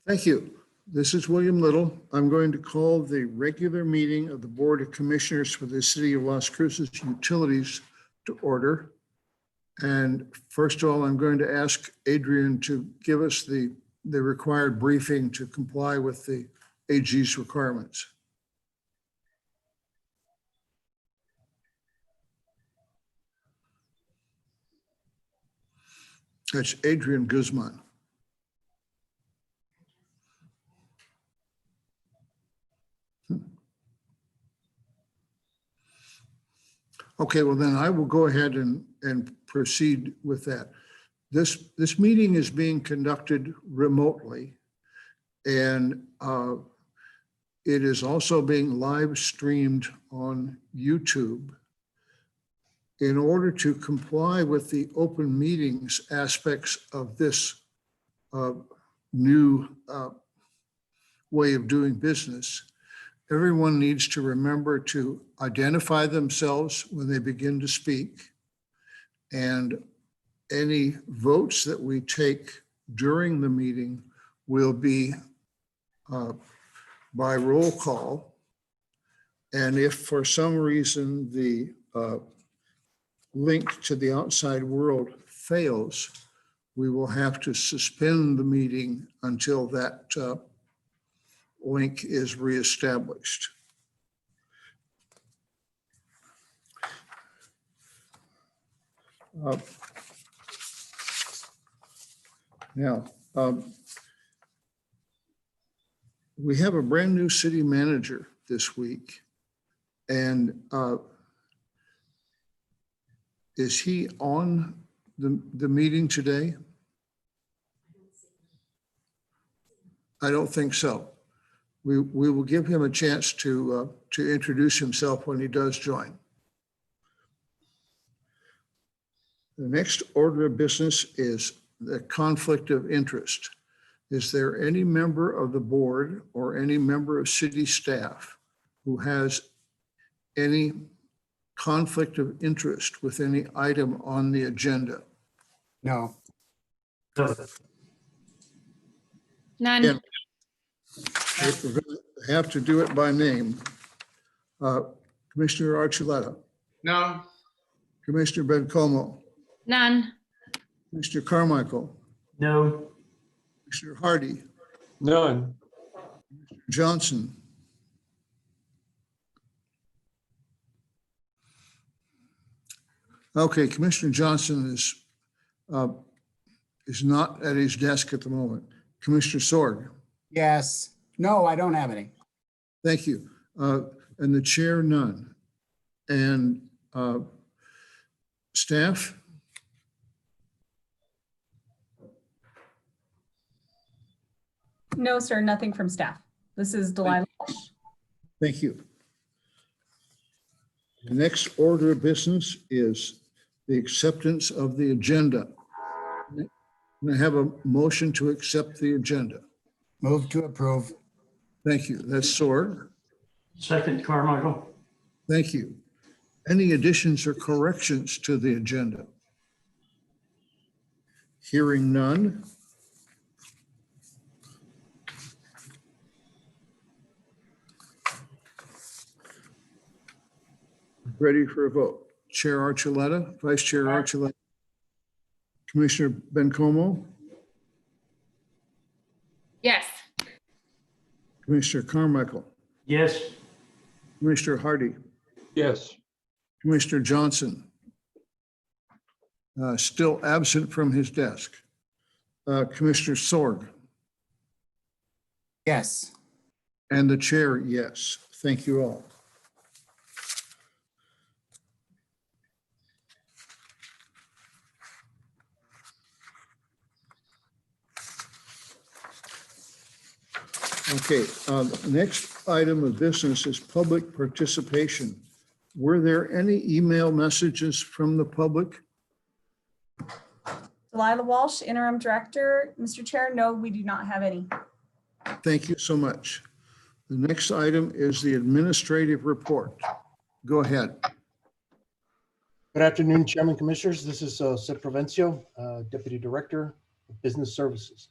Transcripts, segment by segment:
Thank you. This is William Little. I'm going to call the regular meeting of the Board of Commissioners for the City of Las Cruces Utilities to order. And first of all, I'm going to ask Adrian to give us the required briefing to comply with the AG's requirements. That's Adrian Guzman. Okay, well then I will go ahead and proceed with that. This meeting is being conducted remotely, and it is also being live streamed on YouTube. In order to comply with the open meetings aspects of this new way of doing business, everyone needs to remember to identify themselves when they begin to speak, and any votes that we take during the meeting will be by roll call. And if for some reason the link to the outside world fails, we will have to suspend the meeting until that link is reestablished. Now, we have a brand new city manager this week, and is he on the meeting today? I don't think so. We will give him a chance to introduce himself when he does join. The next order of business is the conflict of interest. Is there any member of the board or any member of city staff who has any conflict of interest with any item on the agenda? No. None. And we're going to have to do it by name. Commissioner Archuleta. No. Commissioner Bencomo. None. Commissioner Carmichael. No. Commissioner Hardy. None. Johnson. Okay, Commissioner Johnson is not at his desk at the moment. Commissioner Sorg. Yes. No, I don't have any. Thank you. And the chair, none. And staff? No, sir, nothing from staff. This is Delilah Walsh. Thank you. The next order of business is the acceptance of the agenda. Can I have a motion to accept the agenda? Move to approve. Thank you. That's Sorg. Second, Carmichael. Thank you. Any additions or corrections to the agenda? Hearing none. Ready for a vote. Chair Archuleta, Vice Chair Archuleta. Commissioner Bencomo, Yes. Commissioner Carmichael, Yes. Commissioner Hardy, Yes. Commissioner Johnson, still absent from his desk. Commissioner Sorg, Yes. and the chair, yes. Thank you all. Okay, next item of business is public participation. Were there any email messages from the public? Delilah Walsh, Interim Director. Mr. Chair, no, we do not have any. Thank you so much. The next item is the administrative report. Go ahead. Good afternoon, Chairman Commissioners. This is Sid Provencio, Deputy Director of Business Services.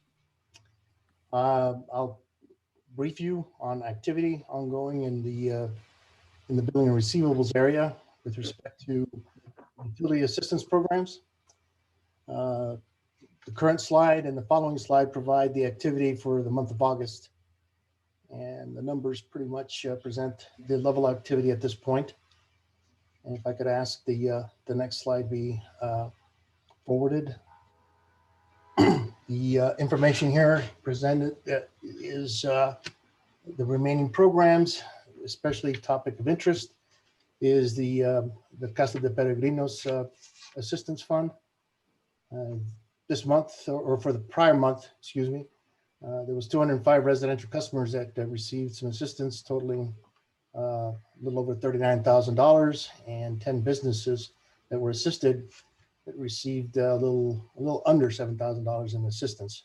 I'll brief you on activity ongoing in the billing and receivables area with respect to utility assistance programs. The current slide and the following slide provide the activity for the month of August. And the numbers pretty much present the level of activity at this point. And if I could ask the next slide be forwarded. The information here presented is the remaining programs, especially topic of interest, is the Casa de Peregrinos Assistance Fund. This month, or for the prior month, excuse me, there was 205 residential customers that received some assistance totaling a little over $39,000, and 10 businesses that were assisted that received a little under $7,000 in assistance.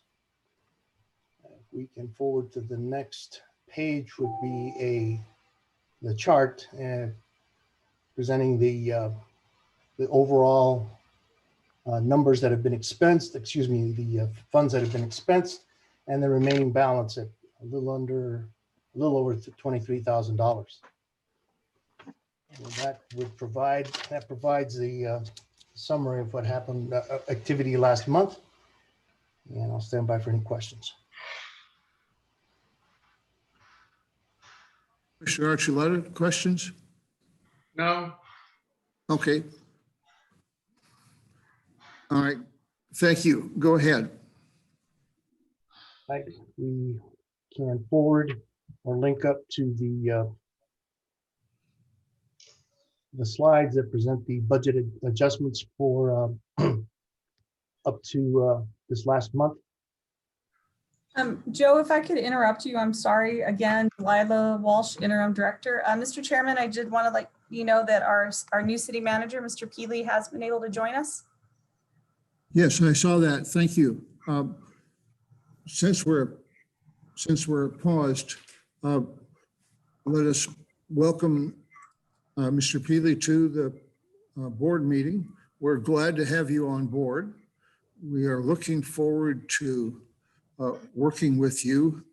We can forward to the next page would be the chart presenting the overall numbers that have been expensed, excuse me, the funds that have been expensed, and the remaining balance at a little over $23,000. That provides the summary of what happened, activity last month. And I'll stand by for any questions. Mr. Archuleta, questions? No. Okay. All right. Thank you. Go ahead. Right. We can forward or link up to the slides that present the budgeted adjustments for up to this last month. Joe, if I could interrupt you, I'm sorry. Again, Lila Walsh, Interim Director. Mr. Chairman, I did want to let you know that our new city manager, Mr. Peely, has been able to join us. Yes, I saw that. Thank you. Since we're paused, let us welcome Mr. Peely to the board meeting. We're glad to have you on board. We are looking forward to working with you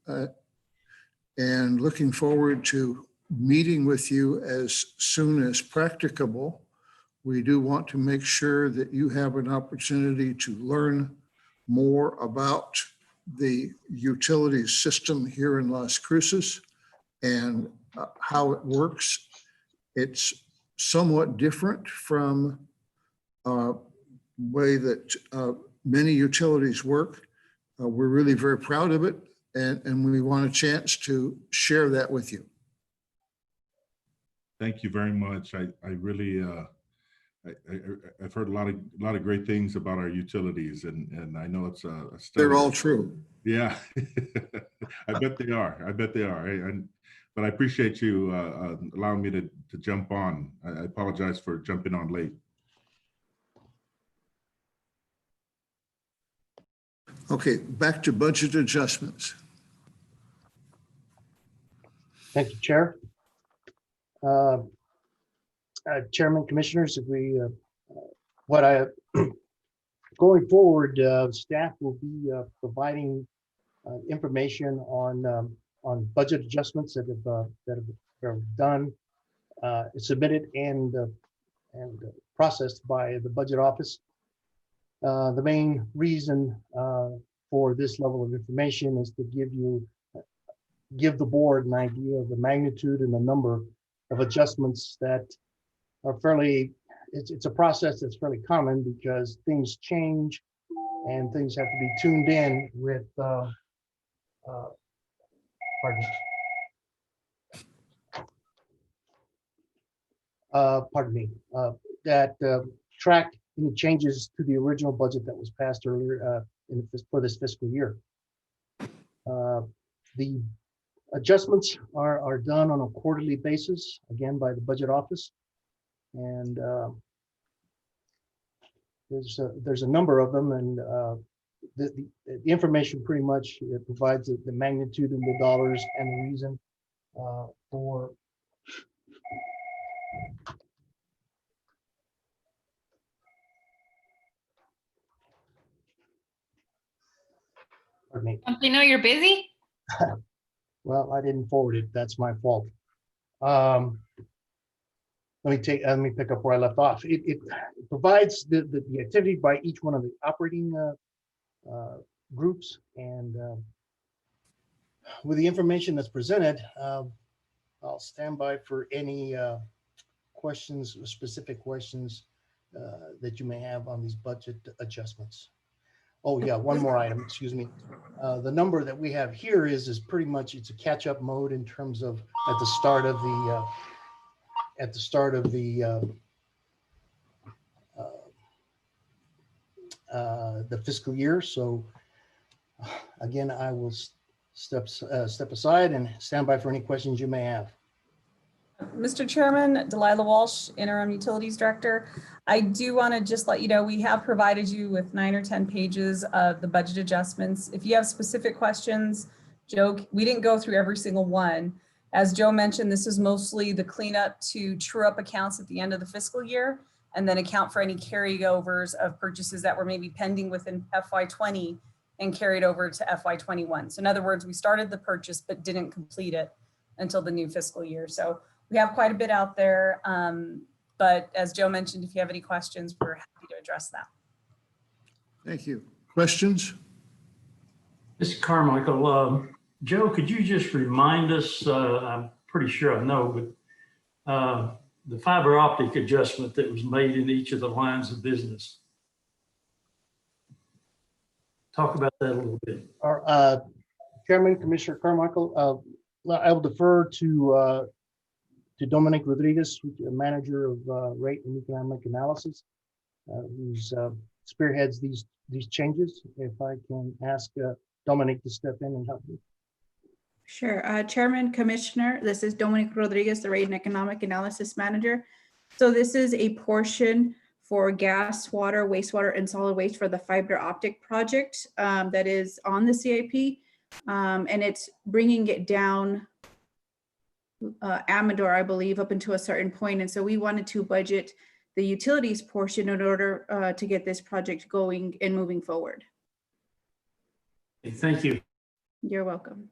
and looking forward to meeting with you as soon as practicable. We do want to make sure that you have an opportunity to learn more about the utilities system here in Las Cruces and how it works. It's somewhat different from the way that many utilities work. We're really very proud of it, and we want a chance to share that with you. Thank you very much. I really, I've heard a lot of great things about our utilities, and I know it's a They're all true. Yeah, I bet they are. I bet they are. But I appreciate you allowing me to jump on. I apologize for jumping on late. Okay, back to budget adjustments. Thank you, Chair. Chairman, Commissioners, if we, going forward, staff will be providing information on budget adjustments that have done, submitted and processed by the budget office. The main reason for this level of information is to give the board an idea of the magnitude and the number of adjustments that are fairly, it's a process that's fairly common because things change and things have to be tuned in with, that track any changes to the original budget that was passed earlier for this fiscal year. The adjustments are done on a quarterly basis, again, by the budget office. And there's a number of them, and the information pretty much provides the magnitude in the dollars and the reason for Pardon me. Don't they know you're busy? Well, I didn't forward it. That's my fault. Let me pick up where I left off. It provides the activity by each one of the operating groups, and with the information that's presented, I'll stand by for any questions, specific questions that you may have on these budget adjustments. Oh yeah, one more item, excuse me. The number that we have here is pretty much, it's a catch-up mode in terms of at the start of the fiscal year. So again, I will step aside and stand by for any questions you may have. Mr. Chairman, Delilah Walsh, Interim Utilities Director. I do want to just let you know, we have provided you with 9 or 10 pages of the budget adjustments. If you have specific questions, Joe, we didn't go through every single one. As Joe mentioned, this is mostly the cleanup to true up accounts at the end of the fiscal year, and then account for any carryovers of purchases that were maybe pending within FY20 and carried over to FY21. So in other words, we started the purchase but didn't complete it until the new fiscal year. So we have quite a bit out there, but as Joe mentioned, if you have any questions, we're happy to address that. Thank you. Questions? Mr. Carmichael, Joe, could you just remind us, I'm pretty sure I know, but the fiber optic adjustment that was made in each of the lines of business? Talk about that a little bit. Our Chairman, Commissioner Carmichael, I will defer to Dominic Rodriguez, Manager of Rate and Economic Analysis, who's spearheads these changes. If I can ask Dominic to step in and help me. Sure. Chairman, Commissioner, this is Dominic Rodriguez, the Rate and Economic Analysis Manager. So this is a portion for gas, water, wastewater, and solid waste for the fiber optic project that is on the CIP. And it's bringing it down Amador, I believe, up into a certain point. And so we wanted to budget the utilities portion in order to get this project going and moving forward. Okay, thank you. You're welcome.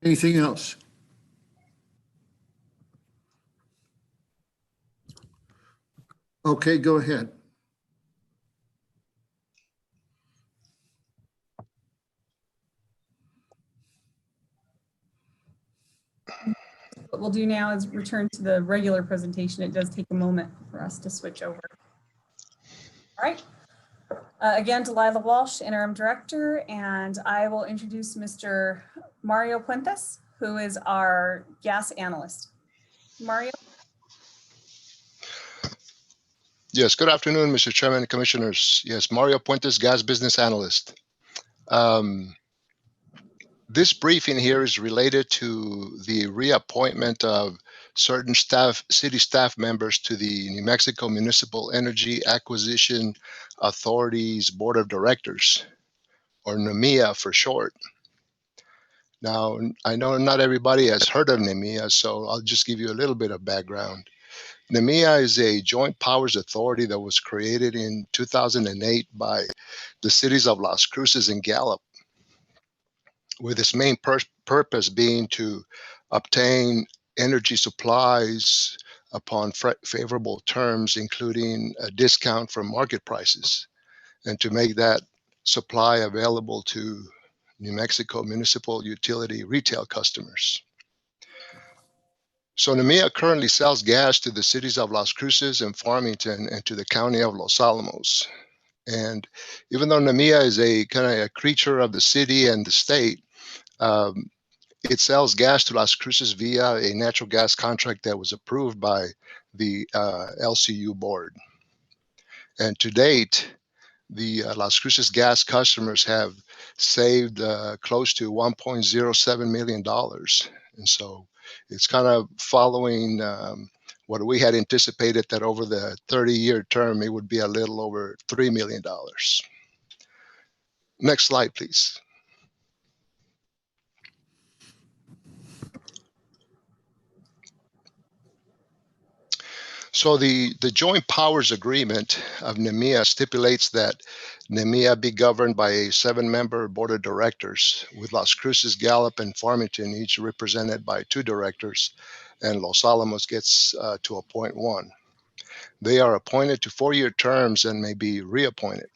Anything else? Okay, go ahead. What we'll do now is return to the regular presentation. It does take a moment for us to switch over. All right. Again, Delilah Walsh, Interim Director, and I will introduce Mr. Mario Puentes, who is our gas analyst. Mario? Yes, good afternoon, Mr. Chairman and Commissioners. Yes, Mario Puentes, Gas Business Analyst. This briefing here is related to the reappointment of certain city staff members to the New Mexico Municipal Energy Acquisition Authority's Board of Directors, or NMEA for short. Now, I know not everybody has heard of NMEA, so I'll just give you a little bit of background. NMEA is a joint powers authority that was created in 2008 by the cities of Las Cruces and Gallup, with its main purpose being to obtain energy supplies upon favorable terms, including a discount from market prices, and to make that supply available to New Mexico municipal utility retail customers. So NMEA currently sells gas to the cities of Las Cruces and Farmington and to the county of Los Alamos. And even though NMEA is a kind of a creature of the city and the state, it sells gas to Las Cruces via a natural gas contract that was approved by the LCU board. And to date, the Las Cruces gas customers have saved close to $1.07 million. And so it's kind of following what we had anticipated, that over the 30-year term, it would be a little over $3 million. Next slide, please. So the joint powers agreement of NMEA stipulates that NEMIA be governed by a 7-member board of directors, with Las Cruces, Gallup, and Farmington each represented by 2 directors, and Los Alamos gets to appoint 1. They are appointed to 4-year terms and may be reappointed.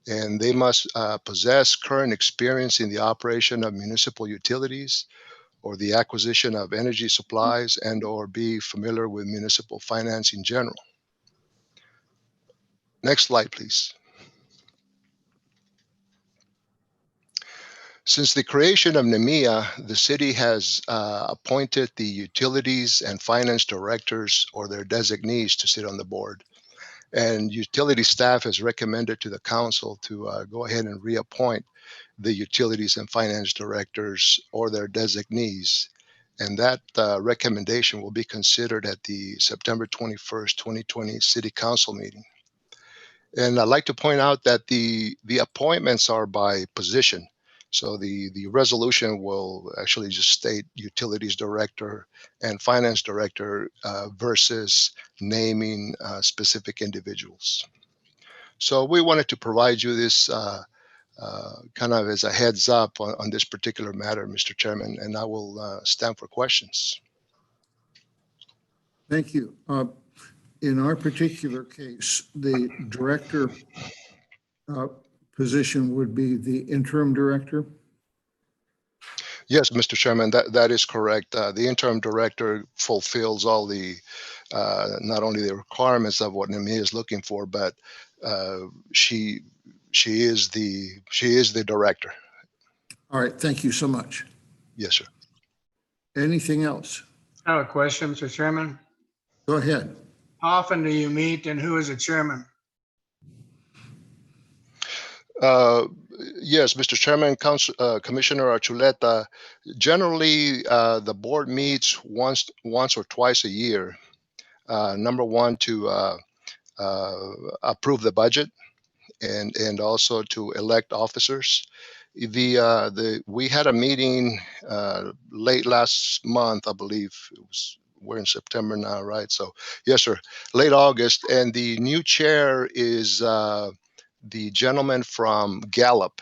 And they must possess current experience in the operation of municipal utilities or the acquisition of energy supplies, and or be familiar with municipal finance in general. Next slide, please. Since the creation of NEMIA, the city has appointed the utilities and finance directors or their designees to sit on the board. And utility staff has recommended to the council to go ahead and reappoint the utilities and finance directors or their designees. And that recommendation will be considered at the September 21st, 2020 City Council meeting. And I'd like to point out that the appointments are by position. So the resolution will actually just state utilities director and finance director versus naming specific individuals. So we wanted to provide you this kind of as a heads up on this particular matter, Mr. Chairman, and I will stand for questions. Thank you. In our particular case, the director position would be the interim director? Yes, Mr. Chairman, that is correct. The interim director fulfills all the, not only the requirements of what NEMIA is looking for, but she is the director. All right, thank you so much. Yes, sir. Anything else? I have a question, Mr. Chairman. Go ahead. How often do you meet and who is the chairman? Yes, Mr. Chairman, Commissioner Archuleta, generally the board meets once or twice a year. Number one, to approve the budget and also to elect officers. We had a meeting late last month, I believe. We're in September now, right? So yes, sir, late August, and the new chair is the gentleman from Gallup.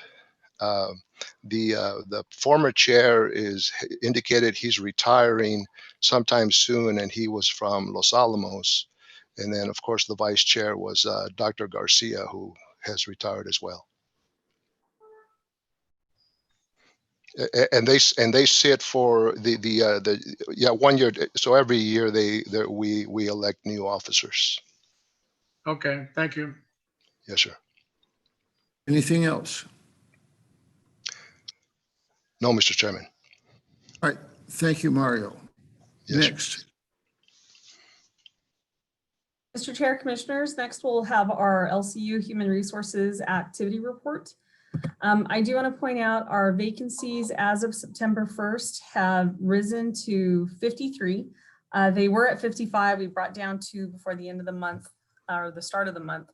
The former chair is indicated he's retiring sometime soon, and he was from Los Alamos. And then, of course, the vice chair was Dr. Garcia, who has retired as well. And they sit for the 1 year. So every year we elect new officers. Okay, thank you. Yes, sir. Anything else? No, Mr. Chairman. All right, thank you, Mario. Yes, Next. Mr. Chair, Commissioners, next we'll have our LCU Human Resources Activity Report. I do want to point out our vacancies as of September 1st have risen to 53. They were at 55. We brought down 2 before the end of the month or the start of the month.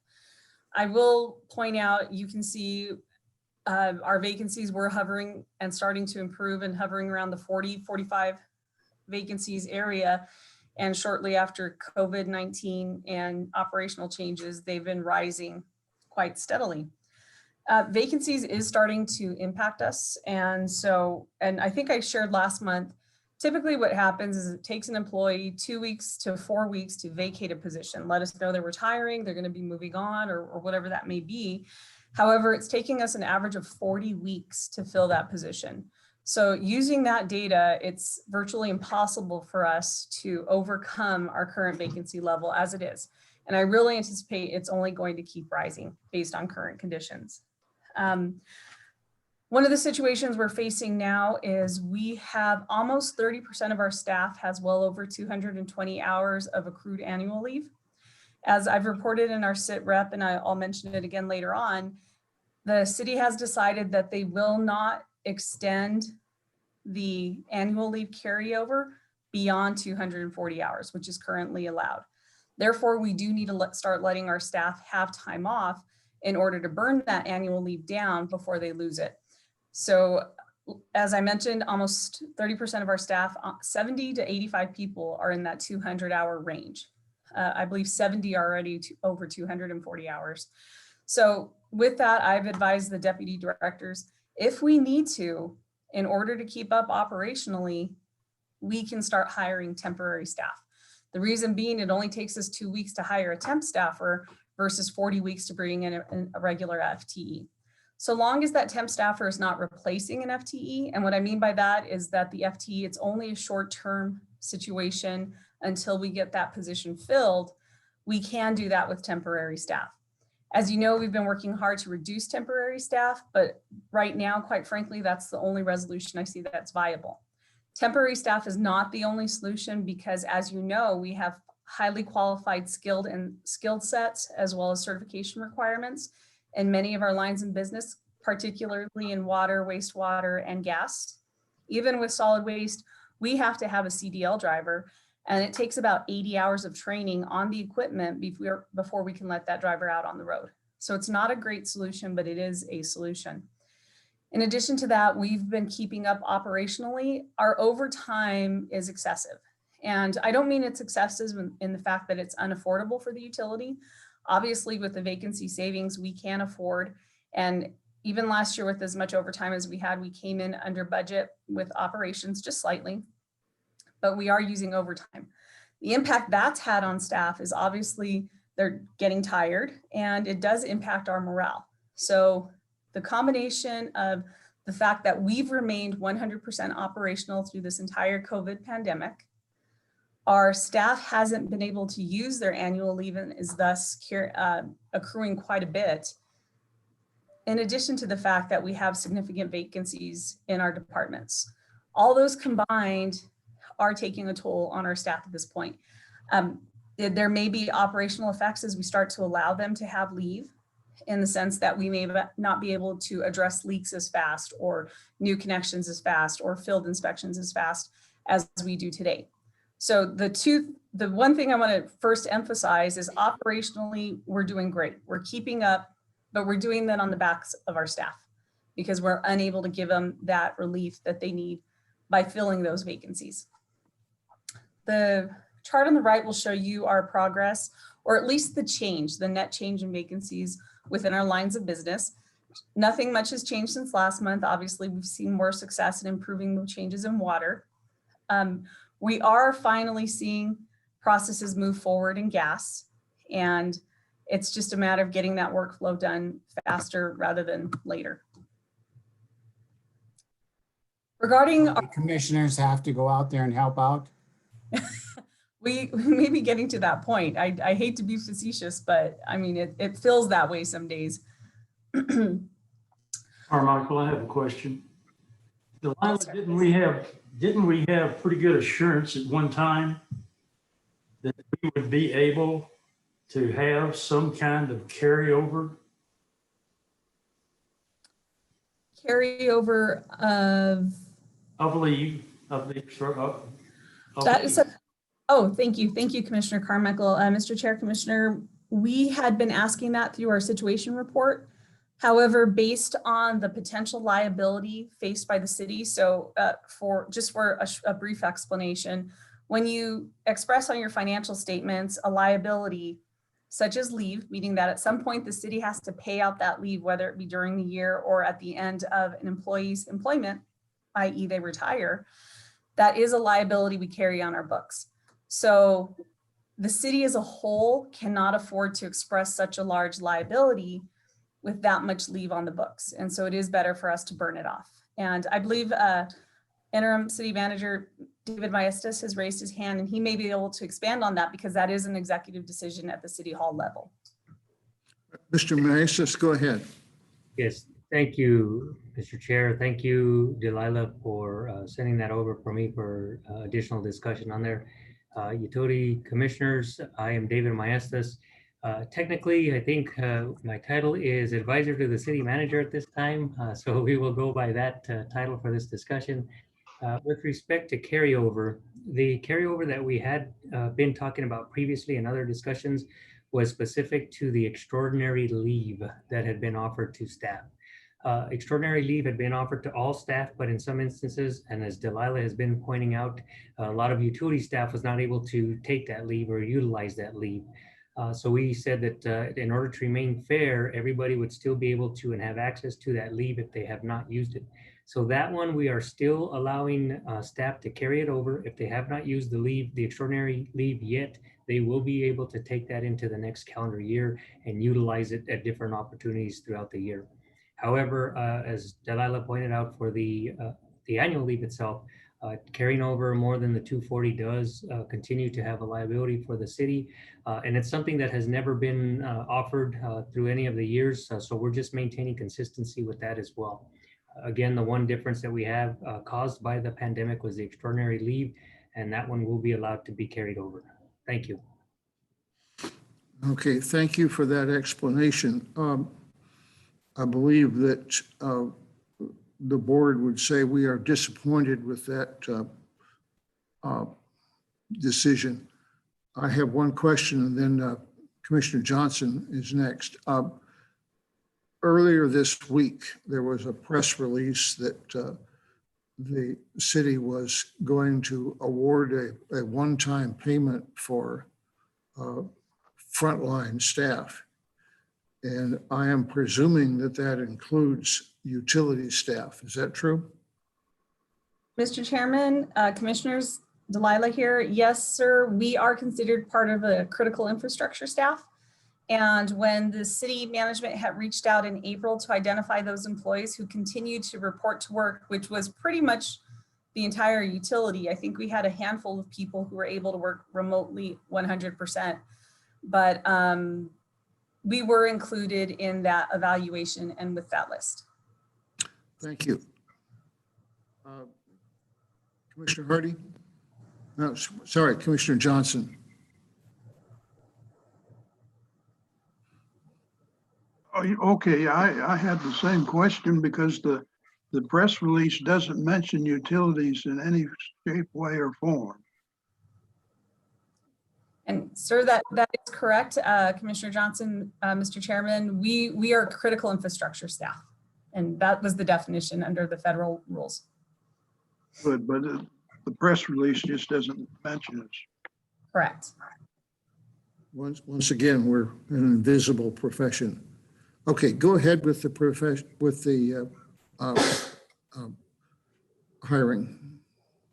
I will point out, you can see our vacancies were hovering and starting to improve and hovering around the 40, 45 vacancies area. And shortly after COVID-19 and operational changes, they've been rising quite steadily. Vacancies is starting to impact us. And I think I shared last month, typically what happens is it takes an employee 2 weeks to 4 weeks to vacate a position, let us know they're retiring, they're going to be moving on or whatever that may be. However, it's taking us an average of 40 weeks to fill that position. So using that data, it's virtually impossible for us to overcome our current vacancy level as it is. And I really anticipate it's only going to keep rising based on current conditions. One of the situations we're facing now is we have almost 30% of our staff has well over 220 hours of accrued annual leave. As I've reported in our sit rep, and I'll mention it again later on, the city has decided that they will not extend the annual leave carryover beyond 240 hours, which is currently allowed. Therefore, we do need to start letting our staff have time off in order to burn that annual leave down before they lose it. So as I mentioned, almost 30% of our staff, 70 to 85 people are in that 200-hour range. I believe 70 are already over 240 hours. So with that, I've advised the deputy directors, if we need to, in order to keep up operationally, we can start hiring temporary staff. The reason being, it only takes us 2 weeks to hire a temp staffer versus 40 weeks to bring in a regular FTE. So long as that temp staffer is not replacing an FTE, and what I mean by that is that the FTE, it's only a short-term situation until we get that position filled, we can do that with temporary staff. As you know, we've been working hard to reduce temporary staff, but right now, quite frankly, that's the only resolution I see that's viable. Temporary staff is not the only solution because, as you know, we have highly qualified skilled sets as well as certification requirements in many of our lines of business, particularly in water, wastewater, and gas. Even with solid waste, we have to have a CDL driver, and it takes about 80 hours of training on the equipment before we can let that driver out on the road. So it's not a great solution, but it is a solution. In addition to that, we've been keeping up operationally. Our overtime is excessive. And I don't mean it's excessive in the fact that it's unaffordable for the utility. Obviously, with the vacancy savings, we can afford. And even last year with as much overtime as we had, we came in under budget with operations just slightly, but we are using overtime. The impact that's had on staff is obviously they're getting tired, and it does impact our morale. So the combination of the fact that we've remained 100% operational through this entire COVID pandemic, our staff hasn't been able to use their annual leave and is thus accruing quite a bit, in addition to the fact that we have significant vacancies in our departments. All those combined are taking a toll on our staff at this point. There may be operational effects as we start to allow them to have leave, in the sense that we may not be able to address leaks as fast or new connections as fast or field inspections as fast as we do today. So the one thing I want to first emphasize is operationally, we're doing great. We're keeping up, but we're doing that on the backs of our staff because we're unable to give them that relief that they need by filling those vacancies. The chart on the right will show you our progress, or at least the net change in vacancies within our lines of business. Nothing much has changed since last month. Obviously, we've seen more success in improving the changes in water. We are finally seeing processes move forward in gas, and it's just a matter of getting that workflow done faster rather than later. Regarding The commissioners have to go out there and help out. we may be getting to that point. I hate to be facetious, but I mean, it feels that way some days. Carmichael, I have a question. Delilah, didn't we have pretty good assurance at one time that we would be able to have some kind of carryover? Carryover of leave. Oh, thank you, Commissioner Carmichael. Mr. Chair, Commissioner, we had been asking that through our situation report. However, based on the potential liability faced by the city, so for a brief explanation, when you express on your financial statements a liability such as leave, meaning that at some point the city has to pay out that leave, whether it be during the year or at the end of an employee's employment, i.e. they retire, that is a liability we carry on our books. So the city as a whole cannot afford to express such a large liability with that much leave on the books. And so it is better for us to burn it off. And I believe Interim City Manager David Maestas has raised his hand, and he may be able to expand on that because that is an executive decision at the City Hall level. Mr. Maestas, go ahead. Yes, thank you, Mr. Chair. Thank you, Delilah, for sending that over for me for additional discussion on there. Utility Commissioners, I am David Maestas. Technically, I think my title is Advisor to the City Manager at this time, so we will go by that title for this discussion. With respect to carryover, the carryover that we had been talking about previously in other discussions was specific to the extraordinary leave that had been offered to staff. Extraordinary leave had been offered to all staff, but in some instances, and as Delilah has been pointing out, a lot of utility staff was not able to take that leave or utilize that leave. So we said that in order to remain fair, everybody would still be able to and have access to that leave if they have not used it. So that one, we are still allowing staff to carry it over. If they have not used the leave, the extraordinary leave yet, they will be able to take that into the next calendar year and utilize it at different opportunities throughout the year. However, as Delilah pointed out, for the annual leave itself, carrying over more than the 240 does continue to have a liability for the city. And it's something that has never been offered through any of the years. So we're just maintaining consistency with that as well. Again, the one difference that we have caused by the pandemic was the extraordinary leave, and that one will be allowed to be carried over. Thank you. Okay, thank you for that explanation. I believe that the board would say we are disappointed with that decision. I have one question, and then Commissioner Johnson is next. Earlier this week, there was a press release that the city was going to award a one-time payment for frontline staff. And I am presuming that that includes utility staff. Is that true? Mr. Chairman, Commissioners, Delilah here. Yes, sir. We are considered part of the critical infrastructure staff. And when the city management had reached out in April to identify those employees who continued to report to work, which was pretty much the entire utility, I think we had a handful of people who were able to work remotely 100%. But we were included in that evaluation and with that list. Thank you. Commissioner Hardy? No, sorry, Commissioner Johnson. Okay, I had the same question because the press release doesn't mention utilities in any shape, way, or form. And sir, that is correct, Commissioner Johnson, Mr. Chairman. We are critical infrastructure staff, and that was the definition under the federal rules. But the press release just doesn't mention it. Correct. Once again, we're an invisible profession. Okay, go ahead with the profession, with the hiring.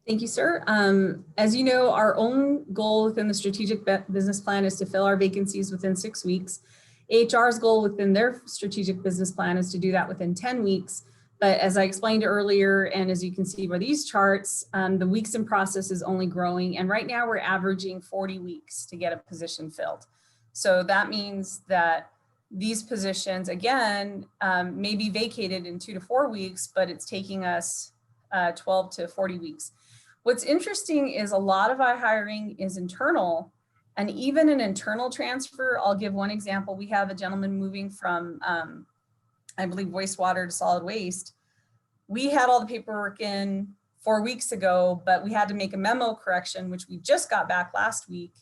Thank you, sir. As you know, our own goal within the strategic business plan is to fill our vacancies within 6 weeks. HR's goal within their strategic business plan is to do that within 10 weeks. But as I explained earlier, and as you can see by these charts, the weeks in process is only growing. And right now we're averaging 40 weeks to get a position filled. So that means that these positions, again, may be vacated in 2 to 4 weeks, but it's taking us 12 to 40 weeks. What's interesting is a lot of our hiring is internal, and even an internal transfer. I'll give one example. We have a gentleman moving from, I believe, wastewater to solid waste. We had all the paperwork in 4 weeks ago, but we had to make a memo correction, which we just got back last week.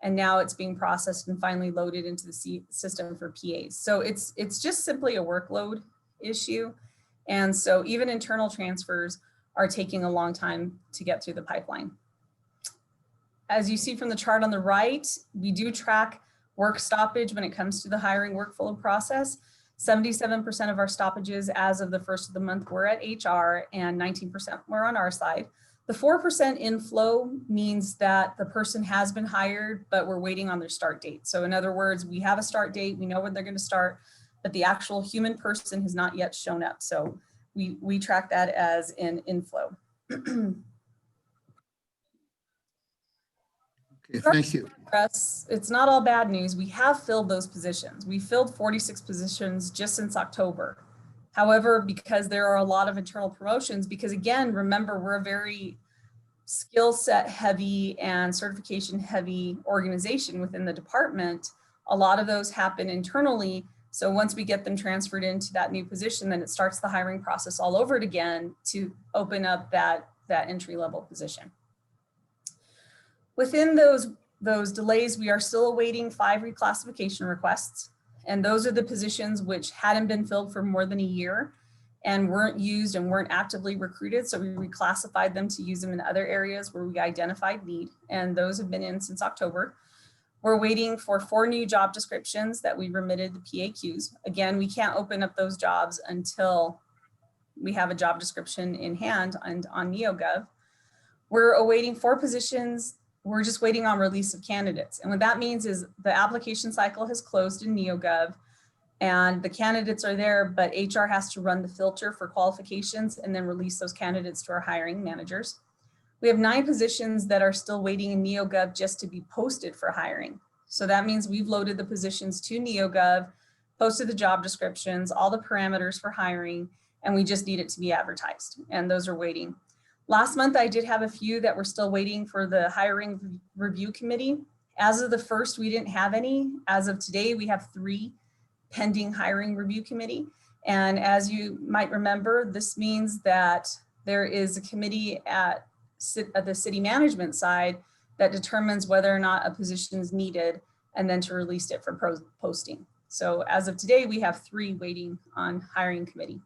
And now it's being processed and finally loaded into the system for PAs. So it's just simply a workload issue. And so even internal transfers are taking a long time to get through the pipeline. As you see from the chart on the right, we do track work stoppage when it comes to the hiring workflow process. 77% of our stoppages as of the first of the month were at HR and 19% were on our side. The 4% inflow means that the person has been hired, but we're waiting on their start date. So in other words, we have a start date, we know when they're going to start, but the actual human person has not yet shown up. So we track that as an inflow. Okay, thank you. It's not all bad news. We have filled those positions. We filled 46 positions just since October. However, because there are a lot of internal promotions, because again, remember, we're a very skill set heavy and certification heavy organization within the department, a lot of those happen internally. So once we get them transferred into that new position, then it starts the hiring process all over again to open up that entry level position. Within those delays, we are still awaiting 5 reclassification requests. And those are the positions which hadn't been filled for more than a year and weren't used and weren't actively recruited. So we reclassified them to use them in other areas where we identified need. And those have been in since October. We're waiting for 4 new job descriptions that we remitted the PAQs. Again, we can't open up those jobs until we have a job description in hand and on NeoGov. We're awaiting 4 positions. We're just waiting on release of candidates. And what that means is the application cycle has closed in NeoGov and the candidates are there, but HR has to run the filter for qualifications and then release those candidates to our hiring managers. We have 9 positions that are still waiting in NeoGov just to be posted for hiring. So that means we've loaded the positions to NeoGov, posted the job descriptions, all the parameters for hiring, and we just need it to be advertised. And those are waiting. Last month, I did have a few that were still waiting for the hiring review committee. As of the 1st, we didn't have any. As of today, we have 3 pending hiring review committee. And as you might remember, this means that there is a committee at the city management side that determines whether or not a position is needed and then to release it for posting. So as of today, we have 3 waiting on hiring committee.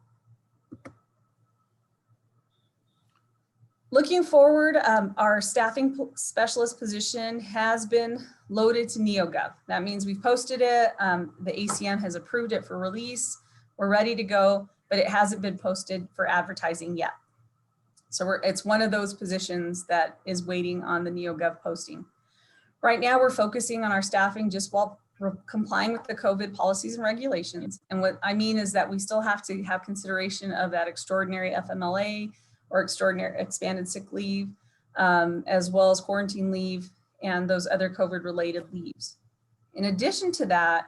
Looking forward, our staffing specialist position has been loaded to NeoGov. That means we've posted it. The ACM has approved it for release. We're ready to go, but it hasn't been posted for advertising yet. So it's one of those positions that is waiting on the NeoGov posting. Right now, we're focusing on our staffing just while we're complying with the COVID policies and regulations. And what I mean is that we still have to have consideration of that extraordinary FMLA or extraordinary expanded sick leave, as well as quarantine leave and those other COVID related leaves. In addition to that,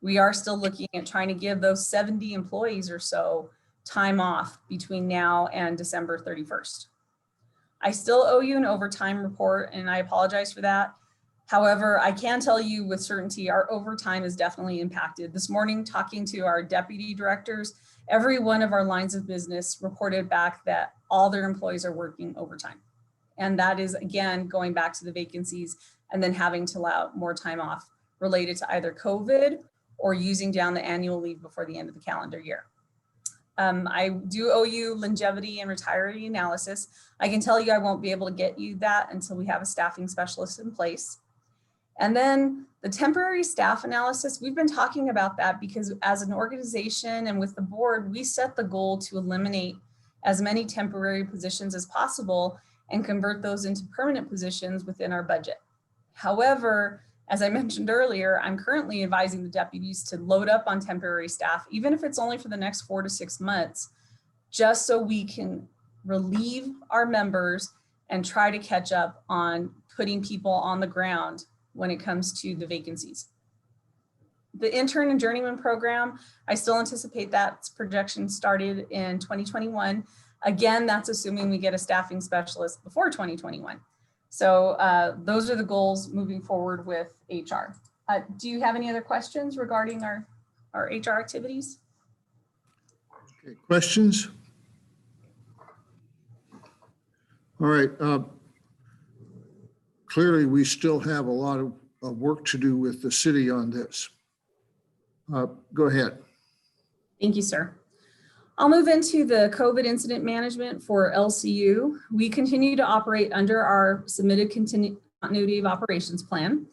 we are still looking at trying to give those 70 employees or so time off between now and December 31st. I still owe you an overtime report and I apologize for that. However, I can tell you with certainty our overtime is definitely impacted. This morning, talking to our deputy directors, every one of our lines of business reported back that all their employees are working overtime. And that is, again, going back to the vacancies and then having to allow more time off related to either COVID or using down the annual leave before the end of the calendar year. I do owe you longevity and retiree analysis. I can tell you I won't be able to get you that until we have a staffing specialist in place. And then the temporary staff analysis, we've been talking about that because as an organization and with the board, we set the goal to eliminate as many temporary positions as possible and convert those into permanent positions within our budget. However, as I mentioned earlier, I'm currently advising the deputies to load up on temporary staff, even if it's only for the next 4 to 6 months, just so we can relieve our members and try to catch up on putting people on the ground when it comes to the vacancies. The intern and journeyman program, I still anticipate that projection started in 2021. Again, that's assuming we get a staffing specialist before 2021. So those are the goals moving forward with HR. Do you have any other questions regarding our HR activities? Okay, questions? All right. Clearly, we still have a lot of work to do with the city on this. Go ahead. Thank you, sir. I'll move into the COVID incident management for LCU. We continue to operate under our submitted continuity of operations plan.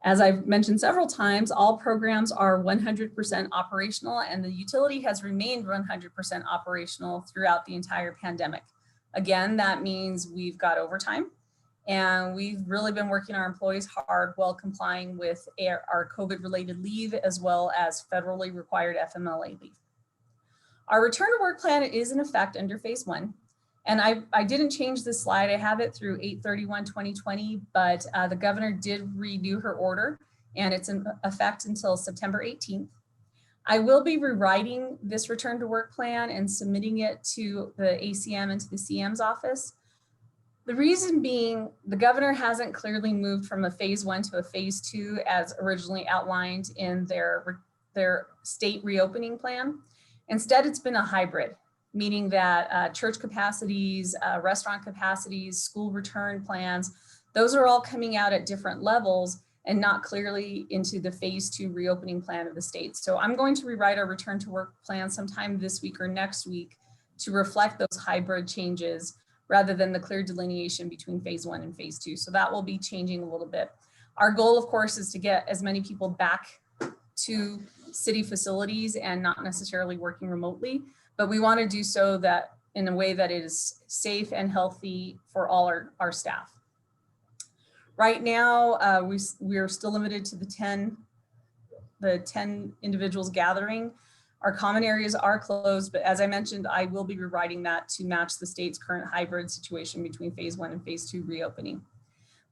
As I've mentioned several times, all programs are 100% operational and the utility has remained 100% operational throughout the entire pandemic. Again, that means we've got overtime and we've really been working our employees hard while complying with our COVID related leave as well as federally required FMLA leave. Our return to work plan is in effect under phase 1. And I didn't change this slide. I have it through 8/31/2020, but the governor did renew her order and it's in effect until September 18th. I will be rewriting this return to work plan and submitting it to the ACM and to the CM's office. The reason being the governor hasn't clearly moved from a phase 1 to a phase 2 as originally outlined in their state reopening plan. Instead, it's been a hybrid, meaning that church capacities, restaurant capacities, school return plans, those are all coming out at different levels and not clearly into the phase 2 reopening plan of the state. So I'm going to rewrite our return to work plan sometime this week or next week to reflect those hybrid changes rather than the clear delineation between phase 1 and phase 2. So that will be changing a little bit. Our goal, of course, is to get as many people back to city facilities and not necessarily working remotely, but we want to do so that in a way that is safe and healthy for all our staff. Right now, we are still limited to the 10 individuals gathering. Our common areas are closed, but as I mentioned, I will be rewriting that to match the state's current hybrid situation between phase 1 and phase 2 reopening.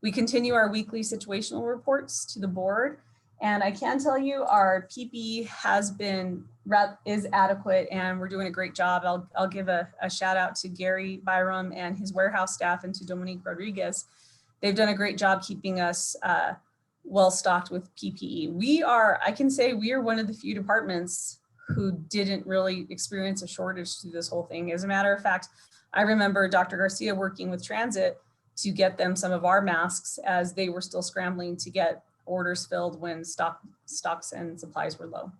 We continue our weekly situational reports to the board, and I can tell you our PPE is adequate and we're doing a great job. I'll give a shout out to Gary Byram and his warehouse staff and to Dominique Rodriguez. They've done a great job keeping us well stocked with PPE. I can say we are one of the few departments who didn't really experience a shortage through this whole thing. As a matter of fact, I remember Dr. Garcia working with Transit to get them some of our masks as they were still scrambling to get orders filled when stocks and supplies were low.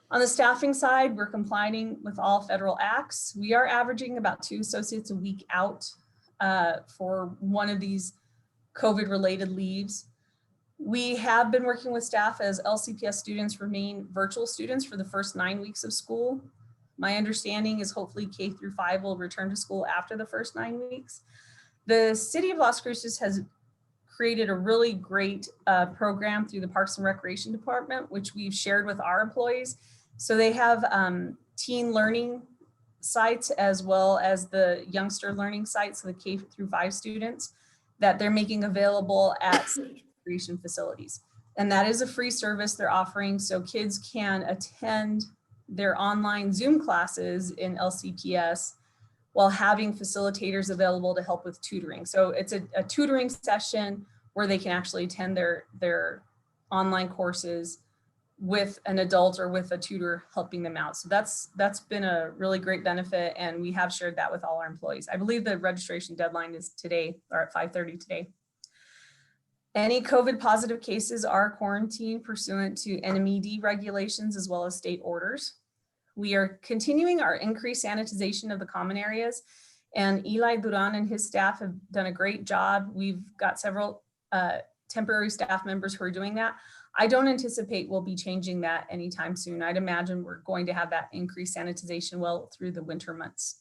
On the staffing side, we're complying with all federal acts. We are averaging about 2 associates a week out for one of these COVID-related leaves. We have been working with staff as LCPS students remain virtual students for the first 9 weeks of school. My understanding is hopefully K through 5 will return to school after the first 9 weeks. The city of Las Cruces has created a really great program through the Parks and Recreation Department, which we've shared with our employees. So they have teen learning sites as well as the youngster learning sites, so the K through 5 students that they're making available at recreation facilities. And that is a free service they're offering, so kids can attend their online Zoom classes in LCPS while having facilitators available to help with tutoring. So it's a tutoring session where they can actually attend their online courses with an adult or with a tutor helping them out. So that's been a really great benefit, and we have shared that with all our employees. I believe the registration deadline is today, or at 5:30 today. Any COVID positive cases are quarantined pursuant to NMED regulations as well as state orders. We are continuing our increased sanitization of the common areas, and Eli Duran and his staff have done a great job. We've got several temporary staff members who are doing that. I don't anticipate we'll be changing that anytime soon. I'd imagine we're going to have that increased sanitization well through the winter months.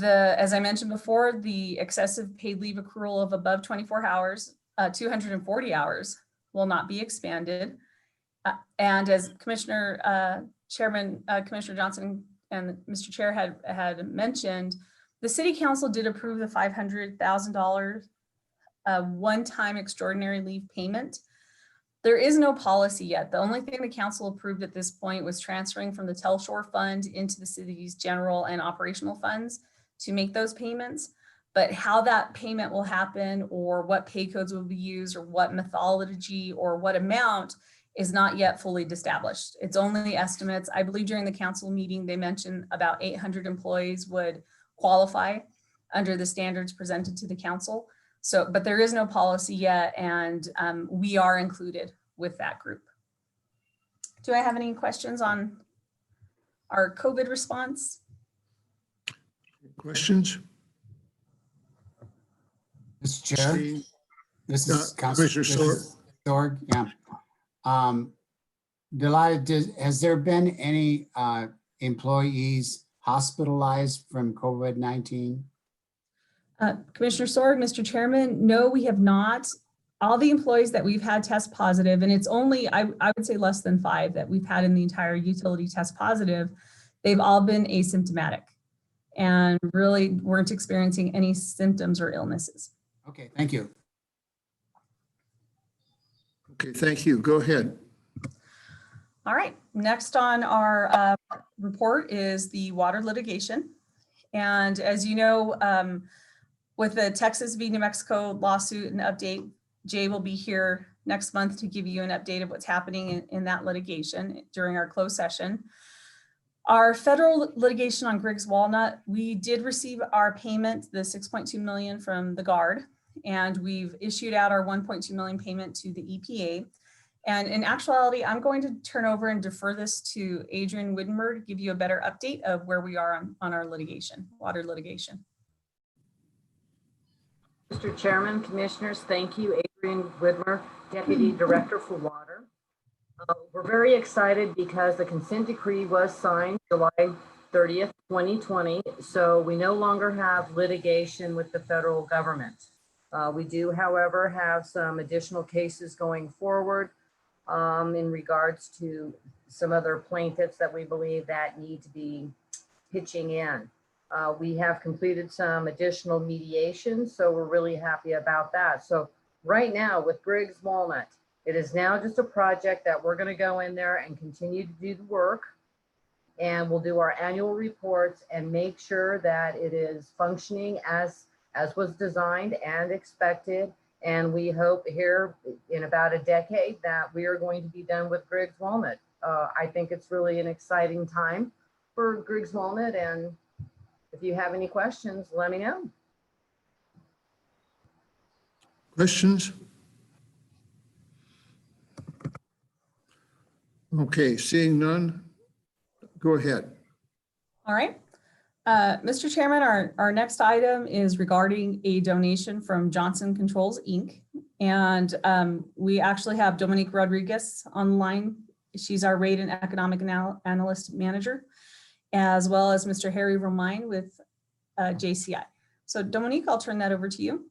As I mentioned before, the excessive paid leave accrual of above 24 hours, 240 hours will not be expanded. And as Commissioner Johnson and Mr. Chair had mentioned, the City Council did approve the $500,000 one-time extraordinary leave payment. There is no policy yet. The only thing the council approved at this point was transferring from the Telshore Fund into the city's general and operational funds to make those payments. But how that payment will happen or what pay codes will be used or what methodology or what amount is not yet fully established. It's only estimates. I believe during the council meeting, they mentioned about 800 employees would qualify under the standards presented to the council. So, but there is no policy yet, and we are included with that group. Do I have any questions on our COVID response? Questions? Mr. Chair, Steve? this is Commissioner Sorg. Yeah. Delilah, has there been any employees hospitalized from COVID-19? Commissioner Sorg, Mr. Chairman, no, we have not. All the employees that we've had test positive, and it's only, I would say less than 5 that we've had in the entire utility test positive, they've all been asymptomatic and really weren't experiencing any symptoms or illnesses. Okay, thank you. Okay, thank you. Go ahead. All right, next on our report is the water litigation. And as you know, with the Texas v. New Mexico lawsuit and update, Jay will be here next month to give you an update of what's happening in that litigation during our closed session. Our federal litigation on Griggs Walnut, we did receive our payment, the $6.2 million from the Guard, and we've issued out our $1.2 million payment to the EPA. And in actuality, I'm going to turn over and defer this to Adrian Widmer to give you a better update of where we are on our litigation, water litigation. Mr. Chairman, Commissioners, thank you. Adrian Widmer, Deputy Director for Water. We're very excited because the consent decree was signed July 30th, 2020. So we no longer have litigation with the federal government. We do, however, have some additional cases going forward in regards to some other plaintiffs that we believe that need to be pitching in. We have completed some additional mediation, so we're really happy about that. So right now with Briggs Walnut, it is now just a project that we're going to go in there and continue to do the work. And we'll do our annual reports and make sure that it is functioning as was designed and expected. And we hope here in about a decade that we are going to be done with Briggs Walnut. I think it's really an exciting time for Briggs Walnut. And if you have any questions, let me know. Questions? Okay, seeing none, go ahead. All right. Mr. Chairman, our next item is regarding a donation from Johnson Controls, Inc. And we actually have Dominique Rodriguez online. She's our rate and economic analyst manager, as well as Mr. Harry Romine with JCI. So Dominique, I'll turn that over to you.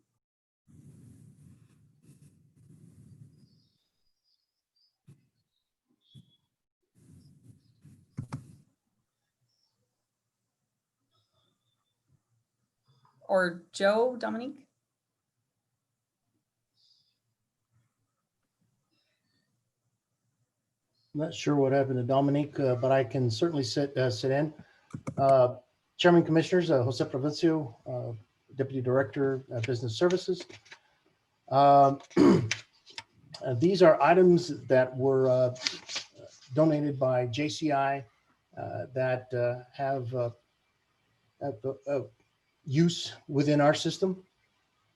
Or Joe, Dominique? I'm not sure what happened to Dominique, but I can certainly sit in. Chairman, Commissioners, Jose Provencio, Deputy Director, Business Services. These are items that were donated by JCI that have use within our system.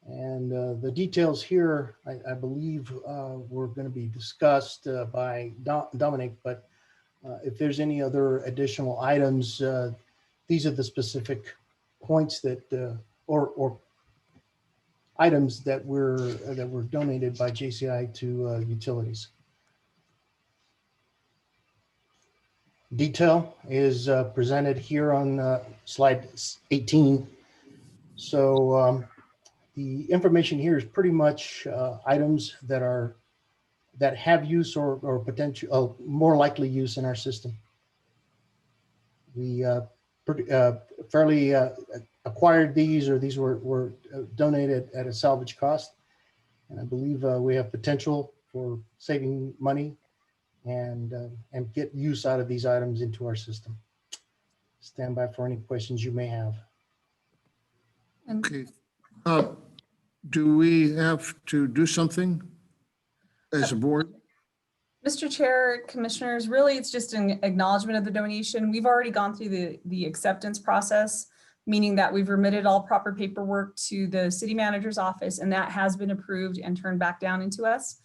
And the details here, I believe, were going to be discussed by Dominic, but if there's any other additional items, these are the specific points that, or items that were donated by JCI to utilities. Detail is presented here on slide 18. So the information here is pretty much items that have use or potential, more likely use in our system. We fairly acquired these, or these were donated at a salvage cost. And I believe we have potential for saving money and get use out of these items into our system. Stand by for any questions you may have. Okay. Do we have to do something as a board? Mr. Chair, Commissioners, really it's just an acknowledgement of the donation. We've already gone through the acceptance process, meaning that we've remitted all proper paperwork to the city manager's office, and that has been approved and turned back down into us.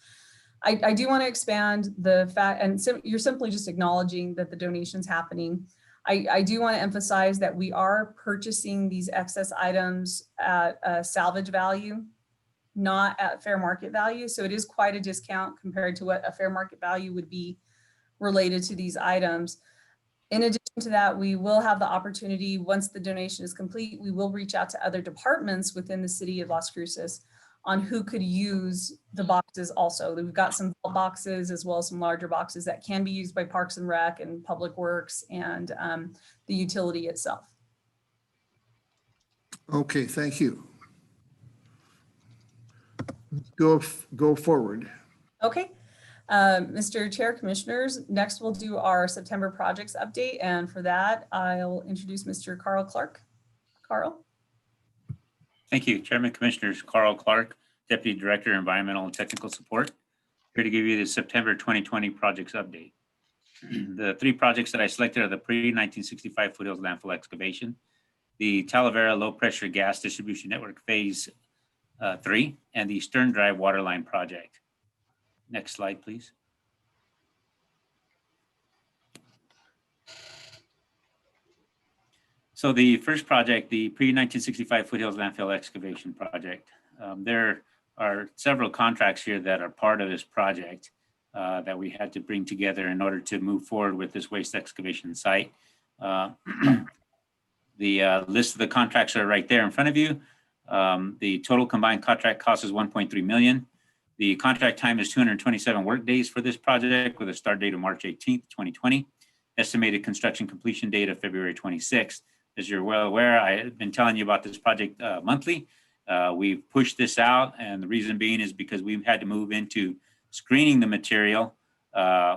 I do want to expand the fact, and you're simply just acknowledging that the donation's happening. I do want to emphasize that we are purchasing these excess items at a salvage value, not at fair market value. So it is quite a discount compared to what a fair market value would be related to these items. In addition to that, we will have the opportunity, once the donation is complete, we will reach out to other departments within the city of Las Cruces on who could use the boxes also. We've got some boxes as well as some larger boxes that can be used by Parks and Rec and Public Works and the utility itself. Okay, thank you. Go forward. Okay. Mr. Chair, Commissioners, next we'll do our September projects update. And for that, I'll introduce Mr. Carl Clark. Carl. Thank you, Chairman, Commissioners. Carl Clark, Deputy Director, Environmental and Technical Support, here to give you the September 2020 projects update. The three projects that I selected are the pre-1965 Foothills landfill excavation, the Talavera low pressure gas distribution network phase 3, and the Stern Drive waterline project. Next slide, please. So the first project, the pre-1965 Foothills landfill excavation project, There are several contracts here that are part of this project that we had to bring together in order to move forward with this waste excavation site. The list of the contracts are right there in front of you. The total combined contract cost is 1.3 million. The contract time is 227 work days for this project with a start date of March 18th, 2020. Estimated construction completion date of February 26th. As you're well aware, I have been telling you about this project monthly. We've pushed this out, and the reason being is because we've had to move into screening the material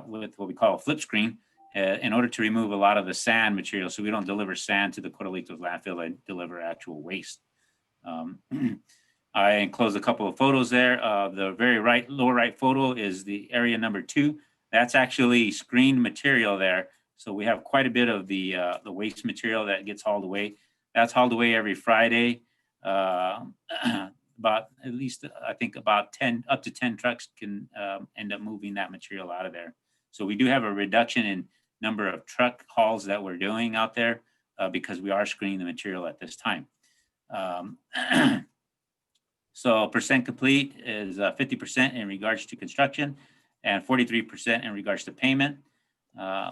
with what we call a flip screen in order to remove a lot of the sand material, so we don't deliver sand to the Cottonwood landfill and deliver actual waste. I enclosed a couple of photos there. The very lower right photo is the area number 2. That's actually screened material there. So we have quite a bit of the waste material that gets hauled away. That's hauled away every Friday. About at least, I think about 10, up to 10 trucks can end up moving that material out of there. So we do have a reduction in number of truck hauls that we're doing out there because we are screening the material at this time. So percent complete is 50% in regards to construction and 43% in regards to payment.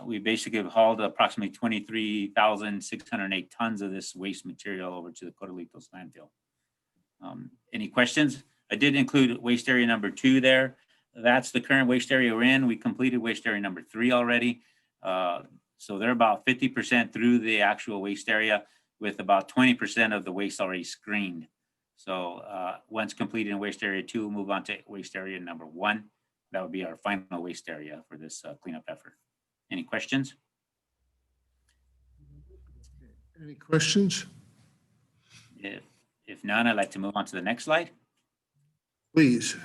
We basically have hauled approximately 23,608 tons of this waste material over to the Cottonwood landfill. Any questions? I did include waste area number 2 there. That's the current waste area we're in. We completed waste area number 3 already. So they're about 50% through the actual waste area with about 20% of the waste already screened. So once completed in waste area 2, we'll move on to waste area number 1. That would be our final waste area for this cleanup effort. Any questions? Any questions? If none, I'd like to move on to the next slide. Please.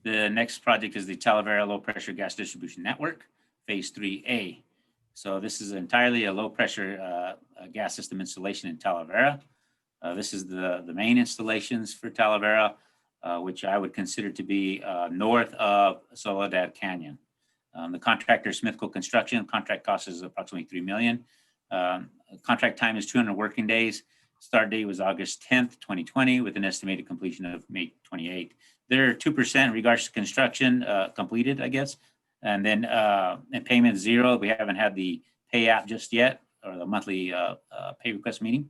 The next project is the Talavera Low Pressure Gas Distribution Network, Phase 3A. So this is entirely a low pressure gas system installation in Talavera. This is the main installations for Talavera, which I would consider to be north of Soledad Canyon. The contractor, Smithco Construction, contract cost is approximately $3 million. Contract time is 200 working days. Start date was August 10th, 2020, with an estimated completion of May 28th. There are 2% in regards to construction completed, I guess. And then and payment 0. We haven't had the pay app just yet, or the monthly pay request meeting.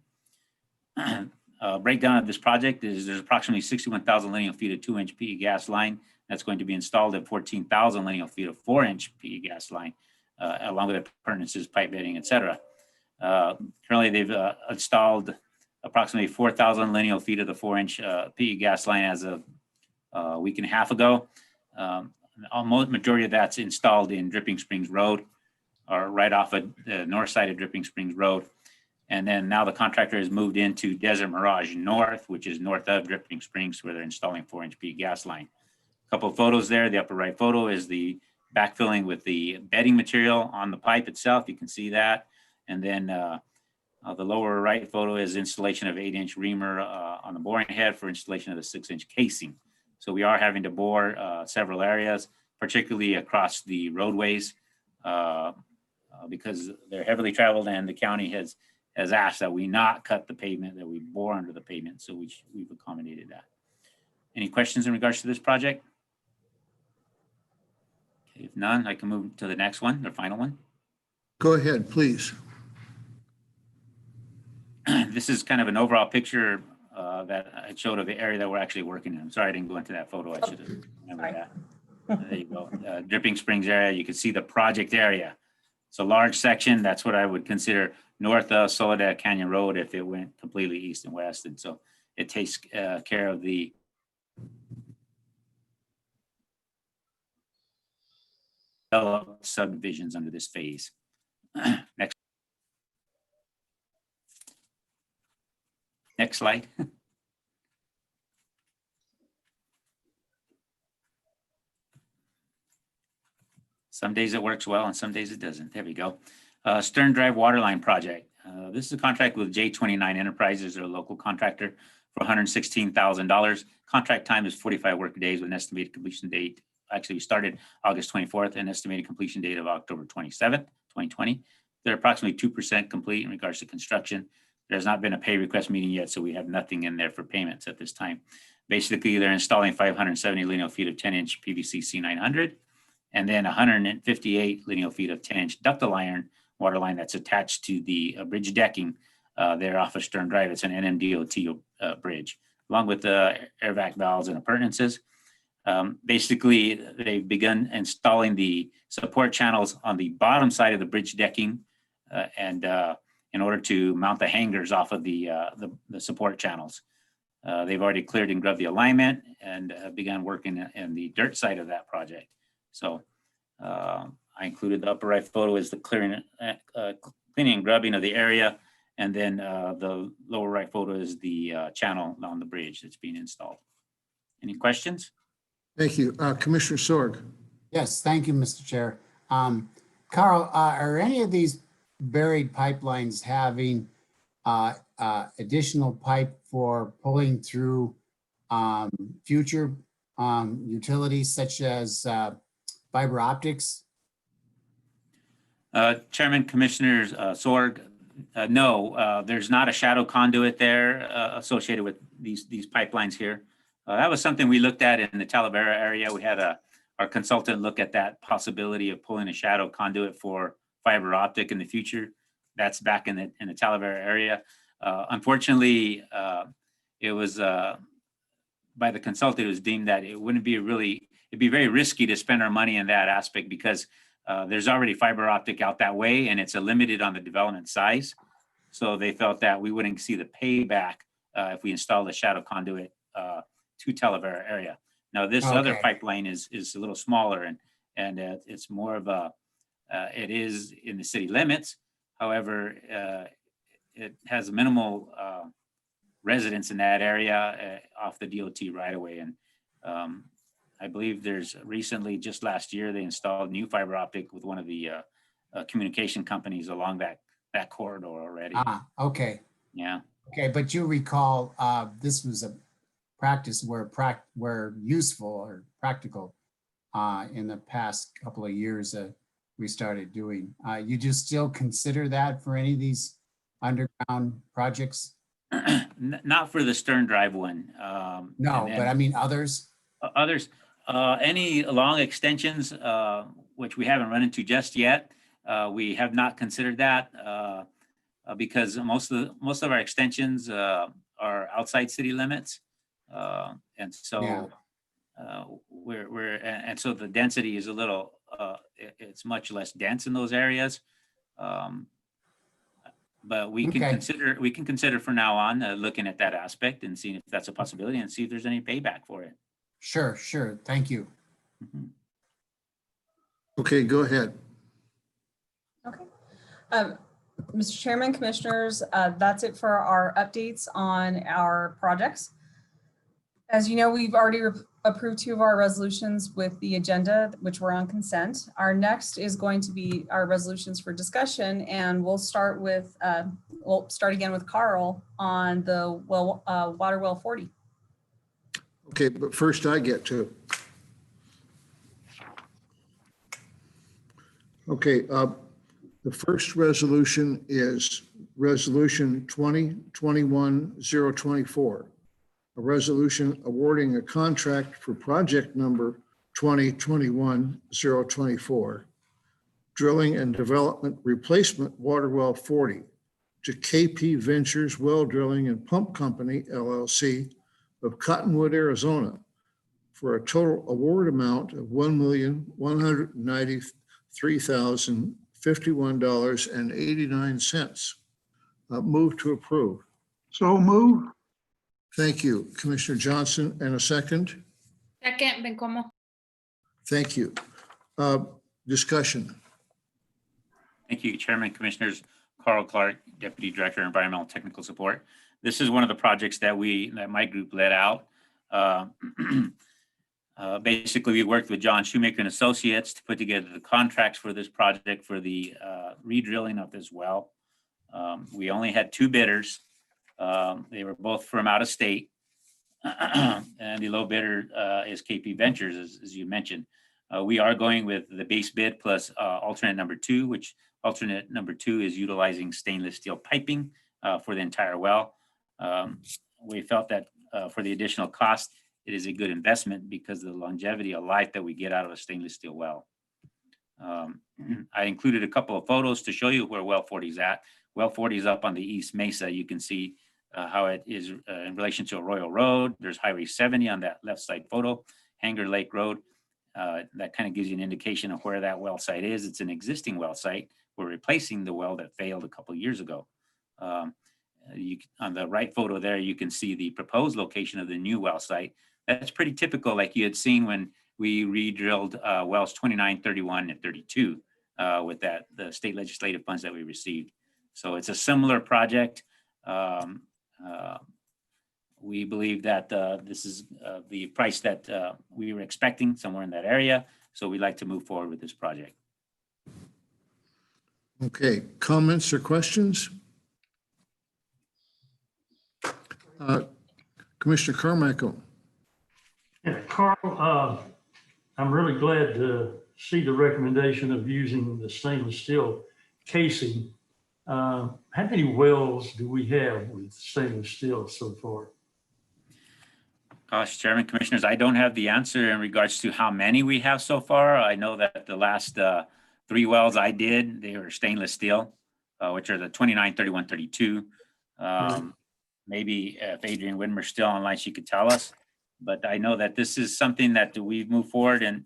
Breakdown of this project is there's approximately 61,000 lineal feet of 2-inch PE gas line that's going to be installed at 14,000 lineal feet of 4-inch PE gas line, along with appurtenances, pipe bedding, et cetera. Currently, they've installed approximately 4,000 lineal feet of the 4-inch PE gas line as of a week and a half ago. Almost majority of that's installed in Dripping Springs Road, or right off of the north side of Dripping Springs Road. And then now the contractor has moved into Desert Mirage North, which is north of Dripping Springs, where they're installing 4-inch PE gas line. A couple of photos there. The upper right photo is the backfilling with the bedding material on the pipe itself. You can see that. And then the lower right photo is installation of 8-inch reamer on the boring head for installation of the 6-inch casing. So we are having to bore several areas, particularly across the roadways, because they're heavily traveled, and the county has asked that we not cut the pavement, that we bore under the pavement. So we've accommodated that. Any questions in regards to this project? Okay, if none, I can move to the next one, the final one. Go ahead, please. This is kind of an overall picture that I showed of the area that we're actually working in. I'm sorry I didn't go into that photo. I should have remembered that. There you go. Dripping Springs area, you can see the project area. It's a large section. That's what I would consider north of Soledad Canyon Road if it went completely east and west. And so it takes care of the subdivisions under this phase. Next slide. Some days it works well and some days it doesn't. There we go. Stern Drive Waterline Project. This is a contract with J29 Enterprises, they're a local contractor, for $116,000. Contract time is 45 work days with an estimated completion date. Actually, we started August 24th, and estimated completion date of October 27th, 2020. They're approximately 2% complete in regards to construction. There's not been a pay request meeting yet, so we have nothing in there for payments at this time. Basically, they're installing 570 lineal feet of 10-inch PVC C900, and then 158 lineal feet of 10-inch ductile iron water line that's attached to the bridge decking there off of Stern Drive. It's an NMDOT bridge, along with the air vac valves and appurtenances. Basically, they've begun installing the support channels on the bottom side of the bridge decking, and in order to mount the hangers off of the support channels. They've already cleared and grubbed the alignment and begun working in the dirt side of that project. So I included the upper right photo is the cleaning and grubbing of the area. And then the lower right photo is the channel on the bridge that's being installed. Any questions? Thank you. Commissioner Sorg. Yes, thank you, Mr. Chair. Carl, are any of these buried pipelines having additional pipe for pulling through future utilities such as fiber optics? Chairman, Commissioners Sorg, no, there's not a shadow conduit there associated with these pipelines here. That was something we looked at in the Talavera area. We had our consultant look at that possibility of pulling a shadow conduit for fiber optic in the future. That's back in the Talavera area. Unfortunately, it was by the consultant, it was deemed that it wouldn't be it'd be very risky to spend our money in that aspect because there's already fiber optic out that way and it's limited on the development size. So they felt that we wouldn't see the payback if we installed a shadow conduit to Talavera area. Now this other pipeline is a little smaller and it's more of it is in the city limits. However, it has minimal residents in that area off the DOT right away. And I believe there's recently, just last year, they installed new fiber optic with one of the communication companies along that corridor already. Okay. Yeah. Okay, but you recall this was a practice where useful or practical in the past couple of years we started doing. You do still consider that for any of these underground projects? Not for the Stern Drive one. No, but I mean others? Others, any long extensions, which we haven't run into just yet. We have not considered that because most of our extensions are outside city limits. And so and so the density is a little, it's much less dense in those areas. But we can consider from now on looking at that aspect and seeing if that's a possibility and see if there's any payback for it. Sure. Thank you. Mm-hmm. Okay, go ahead. Okay. Mr. Chairman, Commissioners, that's it for our updates on our projects. As you know, we've already approved 2 of our resolutions with the agenda, which were on consent. Our next is going to be our resolutions for discussion, and we'll start again with Carl on the Waterwell 40. Okay, but first I get to. Okay, the first resolution is Resolution 2021-024, a resolution awarding a contract for project number 2021-024, drilling and development replacement Waterwell 40 to KP Ventures Well Drilling and Pump Company, LLC of Cottonwood, Arizona, for a total award amount of $1,193,051.89. Move to approve. So move. Thank you, Commissioner Johnson, and a second. Second, Bencomo. Thank you. Discussion. Thank you, Chairman, Commissioners. Carl Clark, Deputy Director, Environmental Technical Support. This is one of the projects that my group led out. Basically, we worked with John Shoemaker and Associates to put together the contracts for this project for the re-drilling of this well. We only had 2 bidders. They were both from out of state. And the low bidder is KP Ventures, as you mentioned. We are going with the base bid plus alternate number 2, which alternate number 2 is utilizing stainless steel piping for the entire well. We felt that for the additional cost, it is a good investment because of the longevity of life that we get out of a stainless steel well. I included a couple of photos to show you where well 40 is at. Well 40 is up on the East Mesa. You can see how it is in relation to Arroyo Road. There's Highway 70 on that left side photo, Hanger Lake Road. That kind of gives you an indication of where that well site is. It's an existing well site. We're replacing the well that failed a couple of years ago. On the right photo there, you can see the proposed location of the new well site. That's pretty typical, like you had seen when we re-drilled wells 29, 31, and 32 with the state legislative funds that we received. So it's a similar project. We believe that this is the price that we were expecting, somewhere in that area. So we'd like to move forward with this project. Okay, comments or questions? Commissioner Carmichael. Yeah, Carl, I'm really glad to see the recommendation of using the stainless steel casing. How many wells do we have with stainless steel so far? Gosh, Chairman, Commissioners, I don't have the answer in regards to how many we have so far. I know that the last 3 wells I did, they were stainless steel, which are the 29, 31, 32. Maybe if Adrian Widmer's still online, she could tell us. But I know that this is something that we've moved forward, and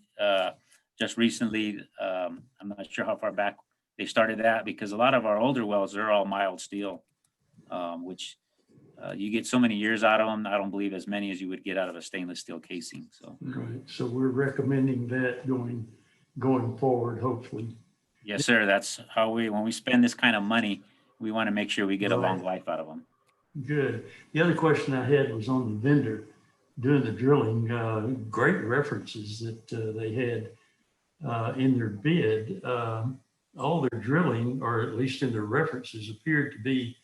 just recently, I'm not sure how far back they started that, because a lot of our older wells are all mild steel, which you get so many years out of them. I don't believe as many as you would get out of a stainless steel casing. So, Right. So we're recommending that going forward, hopefully. yes, sir. That's how when we spend this kind of money, we want to make sure we get a long Right. life out of them. Good. The other question I had was on the vendor doing the drilling. Great references that they had in their bid. All their drilling, or at least in their references, appeared to be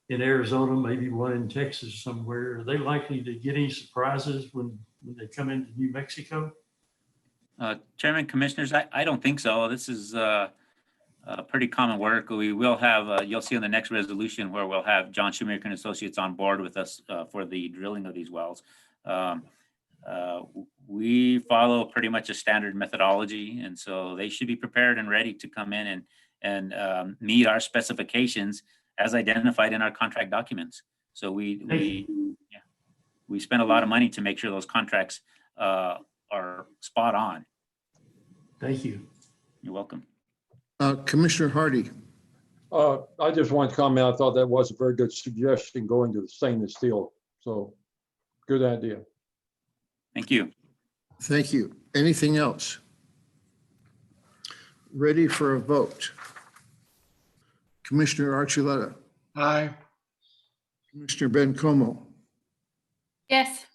in Arizona, maybe one in Texas somewhere. Are they likely to get any surprises when they come into New Mexico? Chairman, Commissioners, I don't think so. This is pretty common work. We will have, you'll see on the next resolution where we'll have John Shoemaker and Associates on board with us for the drilling of these wells. We follow pretty much a standard methodology, and so they should be prepared and ready to come in and meet our specifications as identified in our contract documents. So we spend a lot of money to make sure those contracts are spot on. Thank you. You're welcome. Commissioner Hardy. I just want to comment, I thought that was a very good suggestion, going to the stainless steel. So good idea. Thank you. Thank you. Anything else? Ready for a vote? Commissioner Archuleta. Aye. Commissioner Bencomo. Yes.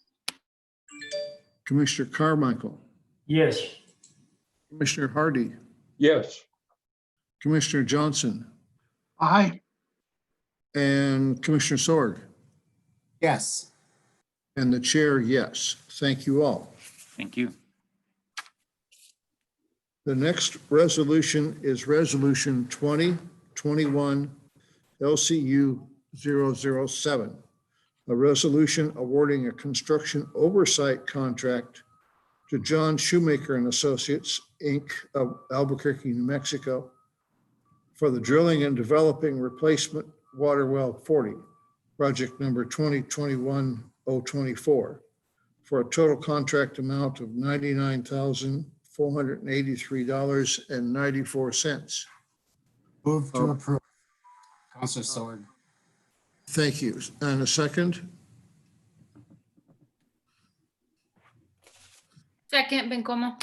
Commissioner Carmichael. Yes. Commissioner Hardy. Yes. Commissioner Johnson. Aye. And Commissioner Sorg. Yes. And the chair, yes. Thank you all. Thank you. The next resolution is Resolution 2021 LCU 007, a resolution awarding a construction oversight contract to John Shoemaker and Associates, Inc. of Albuquerque, New Mexico, for the drilling and developing replacement Waterwell 40, project number 2021-024, for a total contract amount of $99,483.94. Move to approve. Councilor Sword. Thank you. And a second? Second, Bencomo.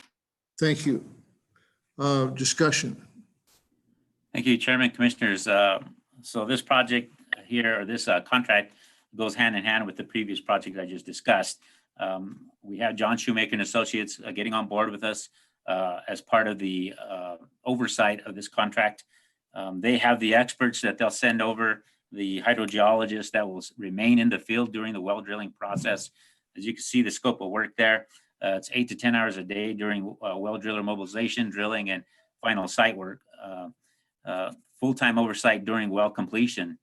Thank you. Discussion. Thank you, Chairman, Commissioners. So this project here, or this contract, goes hand in hand with the previous project I just discussed. We have John Shoemaker and Associates getting on board with us as part of the oversight of this contract. They have the experts that they'll send over, the hydrogeologists that will remain in the field during the well drilling process. As you can see, the scope of work there, it's 8 to 10 hours a day during well driller mobilization, drilling, and final site work. Full-time oversight during well completion.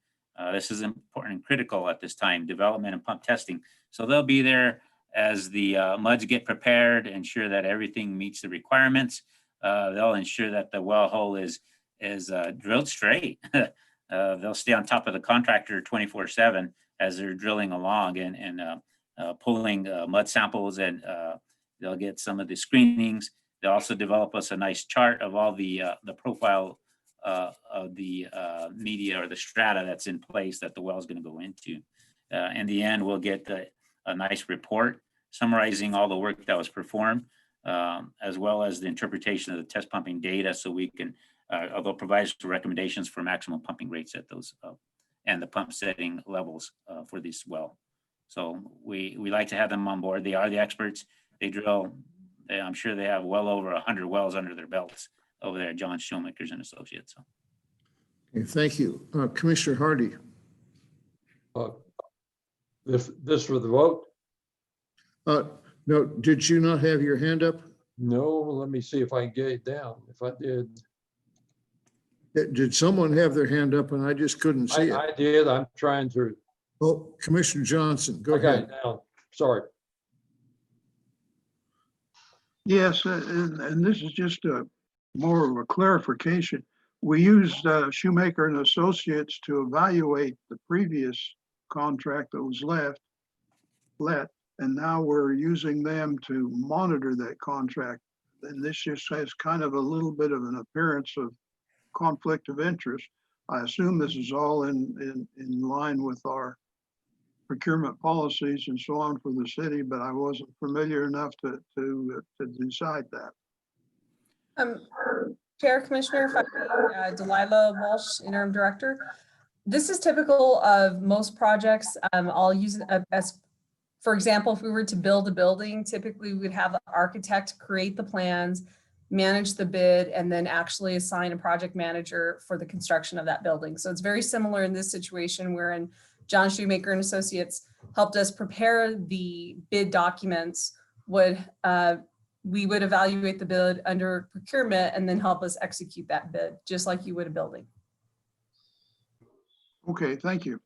This is important and critical at this time, development and pump testing. So they'll be there as the muds get prepared, ensure that everything meets the requirements. They'll ensure that the well hole is drilled straight. They'll stay on top of the contractor 24/7 as they're drilling along and pulling mud samples, and they'll get some of the screenings. They'll also develop us a nice chart of all the profile of the media or the strata that's in place that the well is going to go into. In the end, we'll get a nice report summarizing all the work that was performed, as well as the interpretation of the test pumping data, so we can, although provides recommendations for maximum pumping rates at those and the pump setting levels for this well. So we like to have them on board. They are the experts. They drill. I'm sure they have well over 100 wells under their belts over there at John Shoemaker's and Associates. So. Okay, thank you. Commissioner Hardy. This for the vote? No, did you not have your hand up? No, let me see if I can get it down. If I did. Did someone have their hand up and I just couldn't see it? I did. I'm trying to. Oh, Commissioner Johnson, go Okay, ahead. now, sorry. Yes, and this is just more of a clarification. We used Shoemaker and Associates to evaluate the previous contract that was let, and now we're using them to monitor that contract. And this just has kind of a little bit of an appearance of conflict of interest. I assume this is all in line with our procurement policies and so on for the city, but I wasn't familiar enough to decide that. Chair, Commissioner, if I may, Delilah Walsh, Interim Director. This is typical of most projects. I'll use it as, for example, if we were to build a building, typically we would have the architect create the plans, manage the bid, and then actually assign a project manager for the construction of that building. So it's very similar in this situation wherein John Shoemaker and Associates helped us prepare the bid documents. We would evaluate the bid under procurement and then help us execute that bid, just like you would a building. Okay, thank you.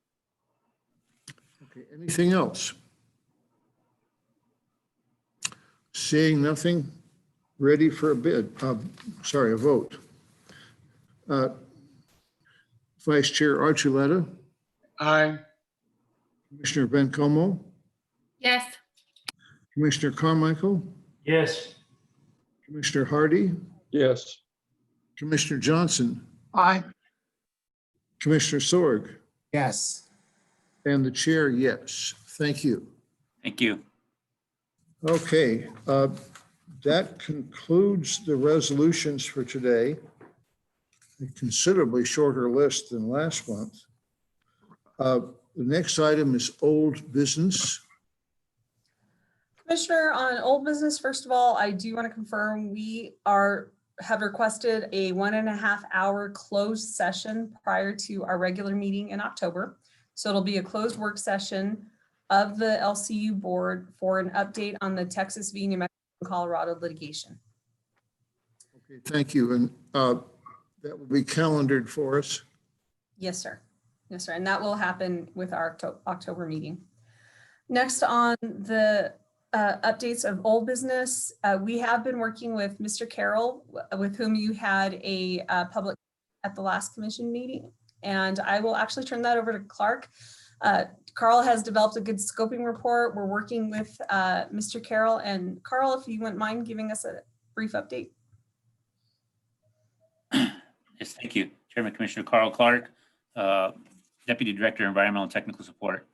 Okay, anything else? Seeing nothing, ready for a bid, a vote. Vice Chair Archuleta. Aye. Commissioner Bencomo. Yes. Commissioner Carmichael. Yes. Commissioner Hardy. Yes. Commissioner Johnson. Aye. Commissioner Sorg. Yes. And the chair, yes. Thank you. Thank you. Okay, that concludes the resolutions for today. A considerably shorter list than last month. The next item is old business. Commissioner, on old business, first of all, I do want to confirm we have requested a 1.5 hour closed session prior to our regular meeting in October. So it'll be a closed work session of the LCU board for an update on the Texas v. New Mexico and Colorado litigation. Okay, thank you. And that will be calendared for us. Yes, sir. Yes, sir. And that will happen with our October meeting. Next on the updates of old business, we have been working with Mr. Carroll, with whom you had a public at the last commission meeting. And I will actually turn that over to Clark. Carl has developed a good scoping report. We're working with Mr. Carroll. And Carl, if you wouldn't mind giving us a brief update. Yes, thank you. Chairman Commissioner Carl Clark, Deputy Director, Environmental and Technical Support.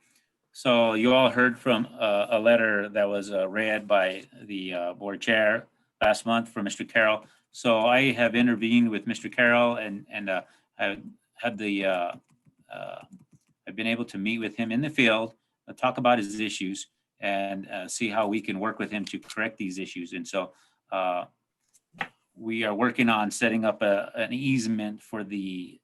So you all heard from a letter that was read by the board chair last month from Mr. Carroll. So I have intervened with Mr. Carroll and I've had I've been able to meet with him in the field, talk about his issues, and see how we can work with him to correct these issues. And so we are working on setting up an easement for the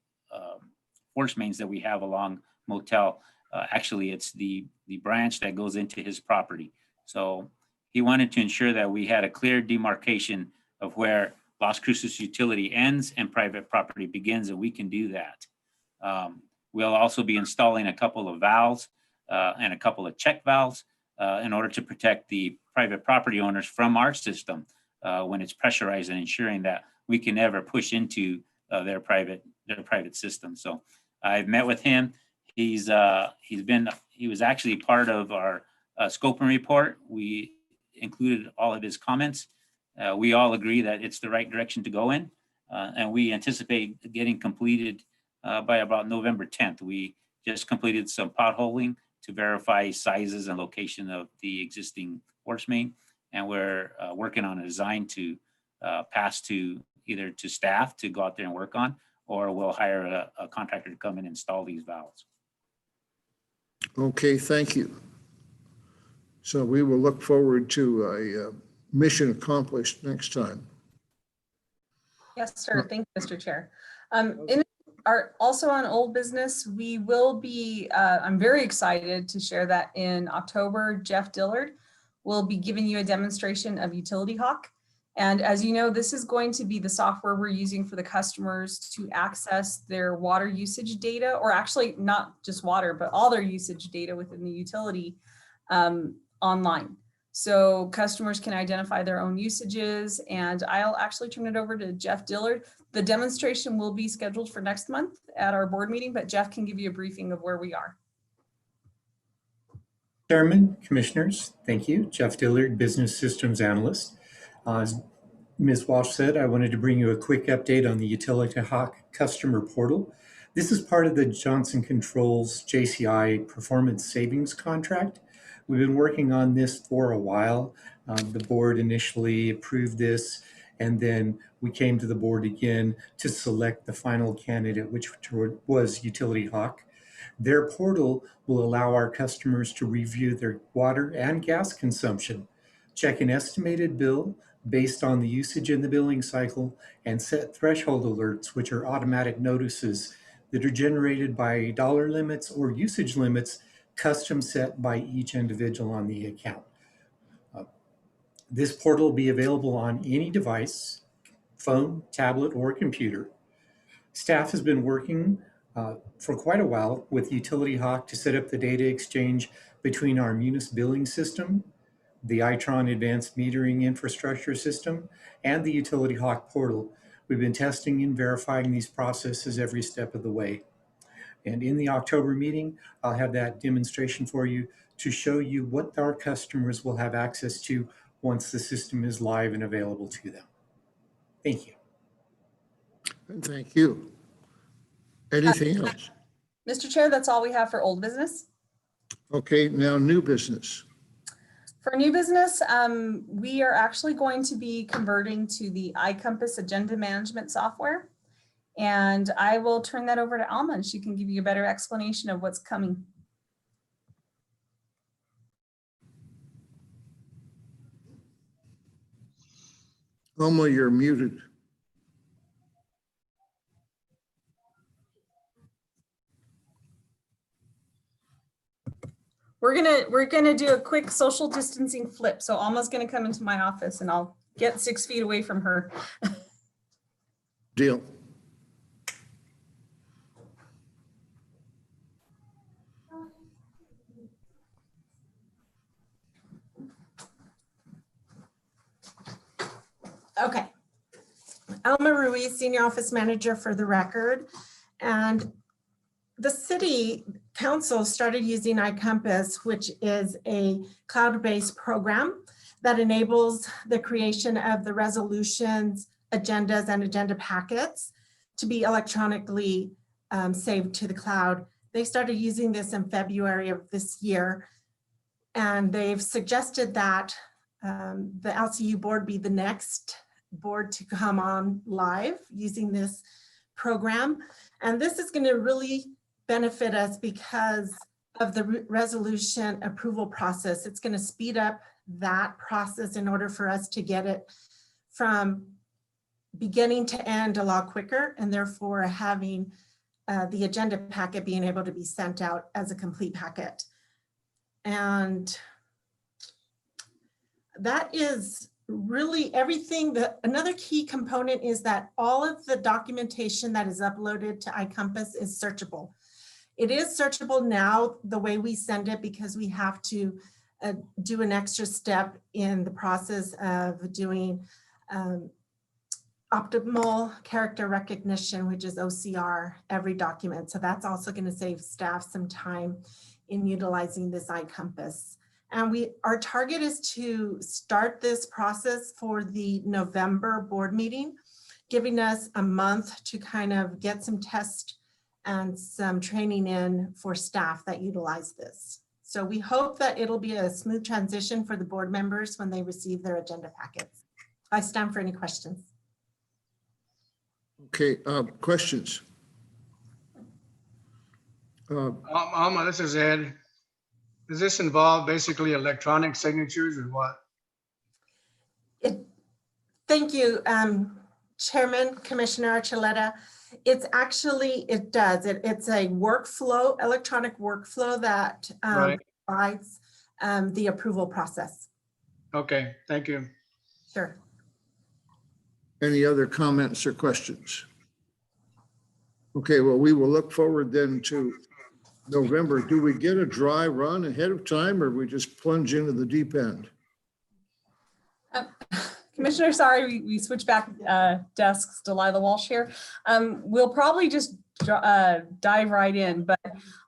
force mains that we have along Motel. Actually, it's the branch that goes into his property. So he wanted to ensure that we had a clear demarcation of where Las Cruces utility ends and private property begins, and we can do that. We'll also be installing a couple of valves and a couple of check valves in order to protect the private property owners from our system when it's pressurized, and ensuring that we can never push into their private system. So I've met with him. He was actually part of our scoping report. We included all of his comments. We all agree that it's the right direction to go in, and we anticipate getting completed by about November 10th. We just completed some potholing to verify sizes and location of the existing force main, and we're working on a design to pass to either to staff to go out there and work on, or we'll hire a contractor to come and install these valves. Okay, thank you. So we will look forward to a mission accomplished next time. Yes, sir. Thank you, Mr. Chair. Also on old business, we will be, I'm very excited to share that in October, Jeff Dillard will be giving you a demonstration of Utility Hawk. And as you know, this is going to be the software we're using for the customers to access their water usage data, or actually not just water, but all their usage data within the utility online. So customers can identify their own usages, and I'll actually turn it over to Jeff Dillard. The demonstration will be scheduled for next month at our board meeting, but Jeff can give you a briefing of where we are. Chairman, Commissioners, thank you. Jeff Dillard, Business Systems Analyst. As Ms. Walsh said, I wanted to bring you a quick update on the Utility Hawk customer portal. This is part of the Johnson Controls JCI Performance Savings Contract. We've been working on this for a while. The board initially approved this, and then we came to the board again to select the final candidate, which was Utility Hawk. Their portal will allow our customers to review their water and gas consumption, check an estimated bill based on the usage in the billing cycle, and set threshold alerts, which are automatic notices that are generated by dollar limits or usage limits custom set by each individual on the account. This portal will be available on any device, phone, tablet, or computer. Staff has been working for quite a while with Utility Hawk to set up the data exchange between our Munis billing system, the Itron advanced metering infrastructure system, and the Utility Hawk portal. We've been testing and verifying these processes every step of the way. And in the October meeting, I'll have that demonstration for you to show you what our customers will have access to once the system is live and available to them. Thank you. Thank you. Anything else? Mr. Chair, that's all we have for old business. Okay, now new business. For new business, we are actually going to be converting to the iCompass agenda management software. And I will turn that over to Alma, and she can give you a better explanation of what's coming. Alma, you're muted. We're gonna do a quick social distancing flip. So Alma's gonna come into my office, and I'll get 6 feet away from her. Deal. Okay. Alma Ruiz, Senior Office Manager for the record. And the city council started using iCompass, which is a cloud-based program that enables the creation of the resolutions, agendas, and agenda packets to be electronically saved to the cloud. They started using this in February of this year, and they've suggested that the LCU board be the next board to come on live using this program. And this is going to really benefit us because of the resolution approval process. It's going to speed up that process in order for us to get it from beginning to end a lot quicker, and therefore having the agenda packet being able to be sent out as a complete packet. And that is really everything. Another key component is that all of the documentation that is uploaded to iCompass is searchable. It is searchable now the way we send it because we have to do an extra step in the process of doing optimal character recognition, which is OCR, every document. So that's also going to save staff some time in utilizing this iCompass. And our target is to start this process for the November board meeting, giving us a month to kind of get some tests and some training in for staff that utilize this. So we hope that it'll be a smooth transition for the board members when they receive their agenda packets. I stand for any questions. Okay, questions? Alma, this is Ed. Does this involve basically electronic signatures or what? Thank you, Chairman, Commissioner Archuleta. It's actually, it does. It's a workflow, electronic workflow that Right. provides the approval process. Okay, thank you. Sure. Any other comments or questions? Okay, well, we will look forward then to November. Do we get a dry run ahead of time or we just plunge into the deep end? Commissioner, sorry, we switched back desks, Delilah Walsh here. We'll probably just dive right in, but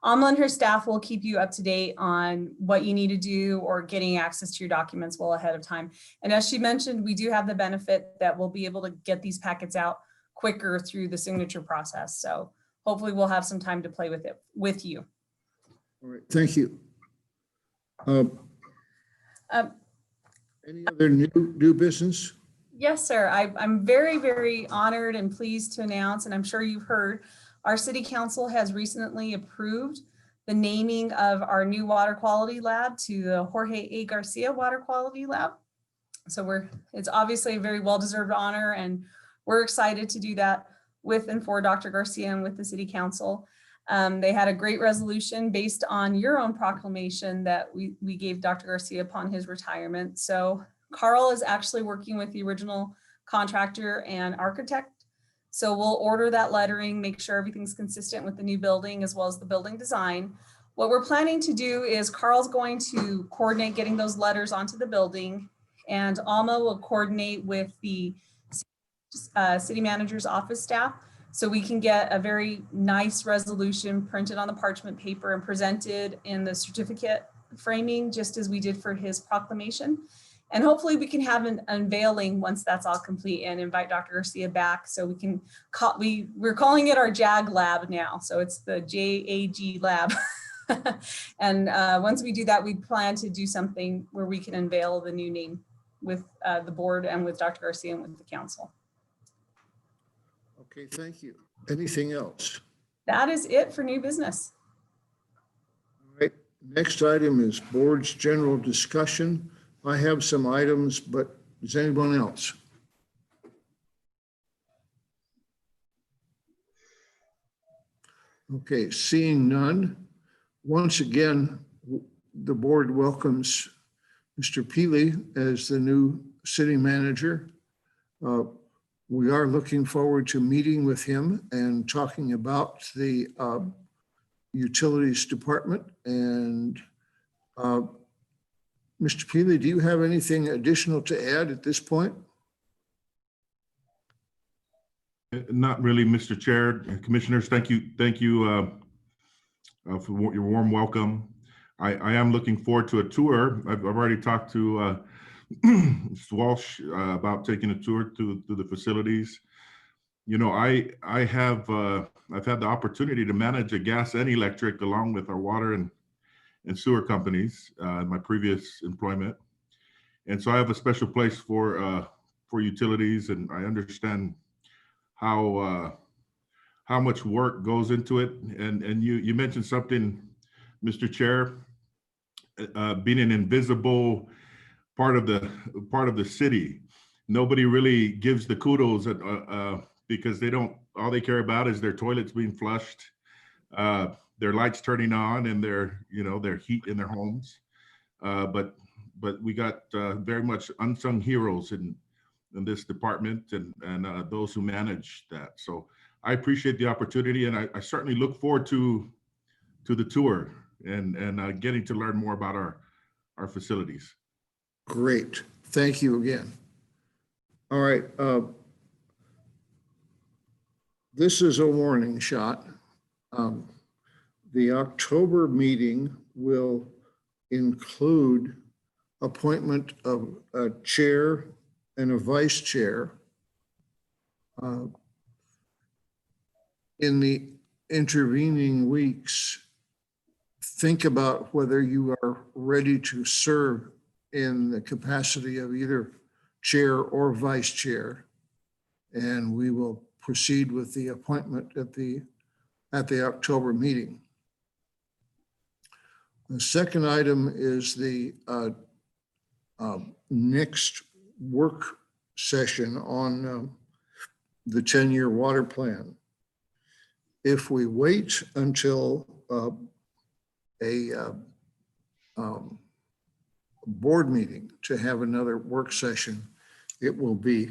Amla and her staff will keep you up to date on what you need to do or getting access to your documents well ahead of time. And as she mentioned, we do have the benefit that we'll be able to get these packets out quicker through the signature process. So hopefully we'll have some time to play with it with you. All right, thank you. Any other new business? Yes, sir. I'm very, very honored and pleased to announce, and I'm sure you've heard, our city council has recently approved the naming of our new water quality lab to the Jorge A. Garcia Water Quality Lab. So it's obviously a very well-deserved honor, and we're excited to do that with and for Dr. Garcia and with the city council. They had a great resolution based on your own proclamation that we gave Dr. Garcia upon his retirement. So Carl is actually working with the original contractor and architect. So we'll order that lettering, make sure everything's consistent with the new building as well as the building design. What we're planning to do is Carl's going to coordinate getting those letters onto the building, and Alma will coordinate with the city manager's office staff so we can get a very nice resolution printed on the parchment paper and presented in the certificate framing, just as we did for his proclamation. And hopefully we can have an unveiling once that's all complete and invite Dr. Garcia back. So we can call, we're calling it our JAG lab now. So it's the JAG lab. And once we do that, we plan to do something where we can unveil the new name with the board and with Dr. Garcia and with the council. Okay, thank you. Anything else? That is it for new business. All right, next item is board's general discussion. I have some items, but does anyone else? Okay, seeing none. Once again, the board welcomes Mr. Peely as the new city manager. We are looking forward to meeting with him and talking about the utilities department. And Mr. Peely, do you have anything additional to add at this point? Not really, Mr. Chair. Commissioners, thank you for your warm welcome. I am looking forward to a tour. I've already talked to Mr. Walsh about taking a tour to the facilities. You know, I've had the opportunity to manage a gas and electric along with our water and sewer companies in my previous employment, and so I have a special place for utilities, and I understand how much work goes into it. And you mentioned something, Mr. Chair, being an invisible part of the city. Nobody really gives the kudos because all they care about is their toilets being flushed, their lights turning on, and their heat in their homes. But we got very much unsung heroes in this department and those who manage that. So I appreciate the opportunity, and I certainly look forward to the tour and getting to learn more about our facilities. Great. Thank you again. All right. This is a warning shot. The October meeting will include appointment of a chair and a vice chair. In the intervening weeks, think about whether you are ready to serve in the capacity of either chair or vice chair. And we will proceed with the appointment at the October meeting. The second item is the next work session on the 10-year water plan. If we wait until a board meeting to have another work session, it will be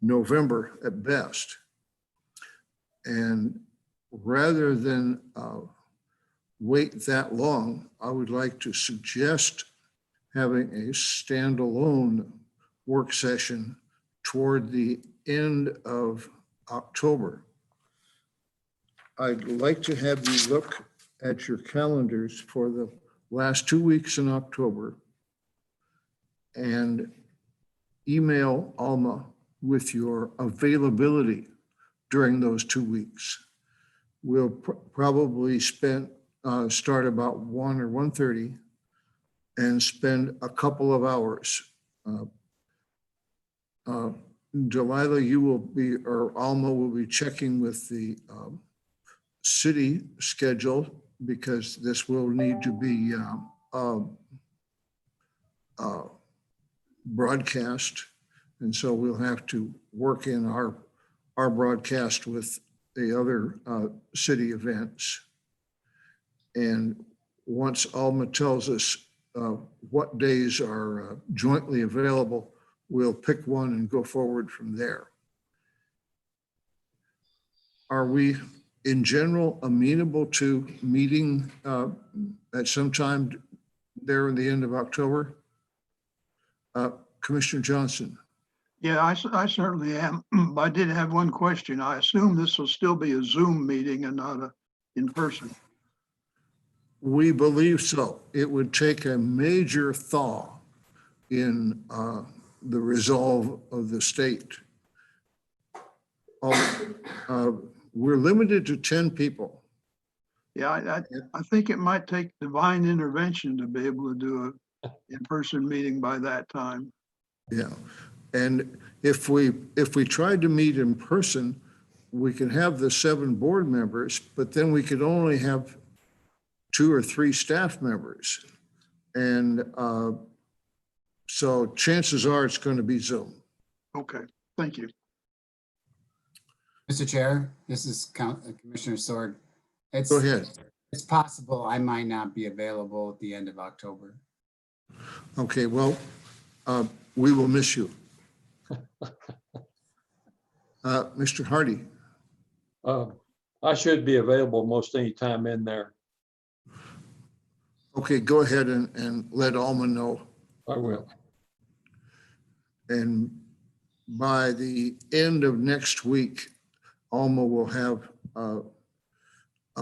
November at best. And rather than wait that long, I would like to suggest having a standalone work session toward the end of October. I'd like to have you look at your calendars for the last 2 weeks in October and email Alma with your availability during those 2 weeks. We'll probably start about 1 or 1:30 and spend a couple of hours. Delilah, you will be, or Alma will be checking with the city schedule because this will need to be broadcast. And so we'll have to work in our broadcast with the other city events. And once Alma tells us what days are jointly available, we'll pick one and go forward from there. Are we, in general, amenable to meeting at some time there in the end of October? Commissioner Johnson. Yeah, I certainly am. I did have one question. I assume this will still be a Zoom meeting and not a in-person. We believe so. It would take a major thaw in the resolve of the state. We're limited to 10 people. Yeah, I think it might take divine intervention to be able to do an in-person meeting by that time. Yeah, and if we tried to meet in person, we could have the 7 board members, but then we could only have 2 or 3 staff members. And so chances are it's going to be Zoom. Okay, thank you. Mr. Chair, this is Commissioner Sword. Go ahead. It's possible I might not be available at the end of October. Okay, well, we will miss you. Mr. Hardy. I should be available most any time in there. Okay, go ahead and let Alma know. I will. And by the end of next week, Alma will have a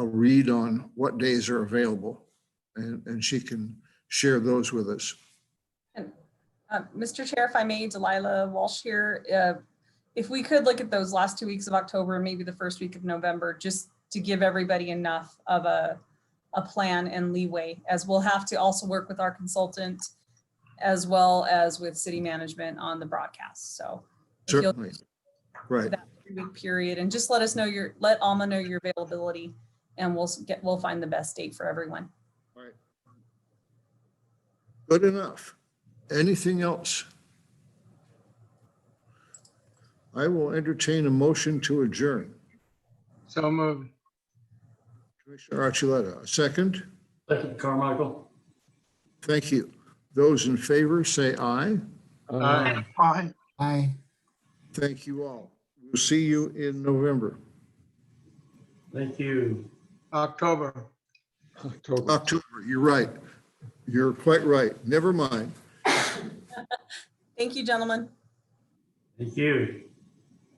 read on what days are available, and she can share those with us. And Mr. Chair, if I may, Delilah Walsh here. If we could look at those last 2 weeks of October, maybe the first week of November, just to give everybody enough of a plan and leeway, as we'll have to also work with our consultant as well as with city management on the broadcast. So certainly, right. That 3-week period, and just let us know let Alma know your availability, and we'll find the best date for everyone. All right. Good enough. Anything else? I will entertain a motion to adjourn. So moved. Commissioner Archuleta, a second. Second, Carmichael. Thank you. Those in favor say aye. Aye. Aye. Aye. Thank you all. We'll see you in November. Thank you. October. October, you're right. You're quite right. Never mind. Thank you, gentlemen. Thank you.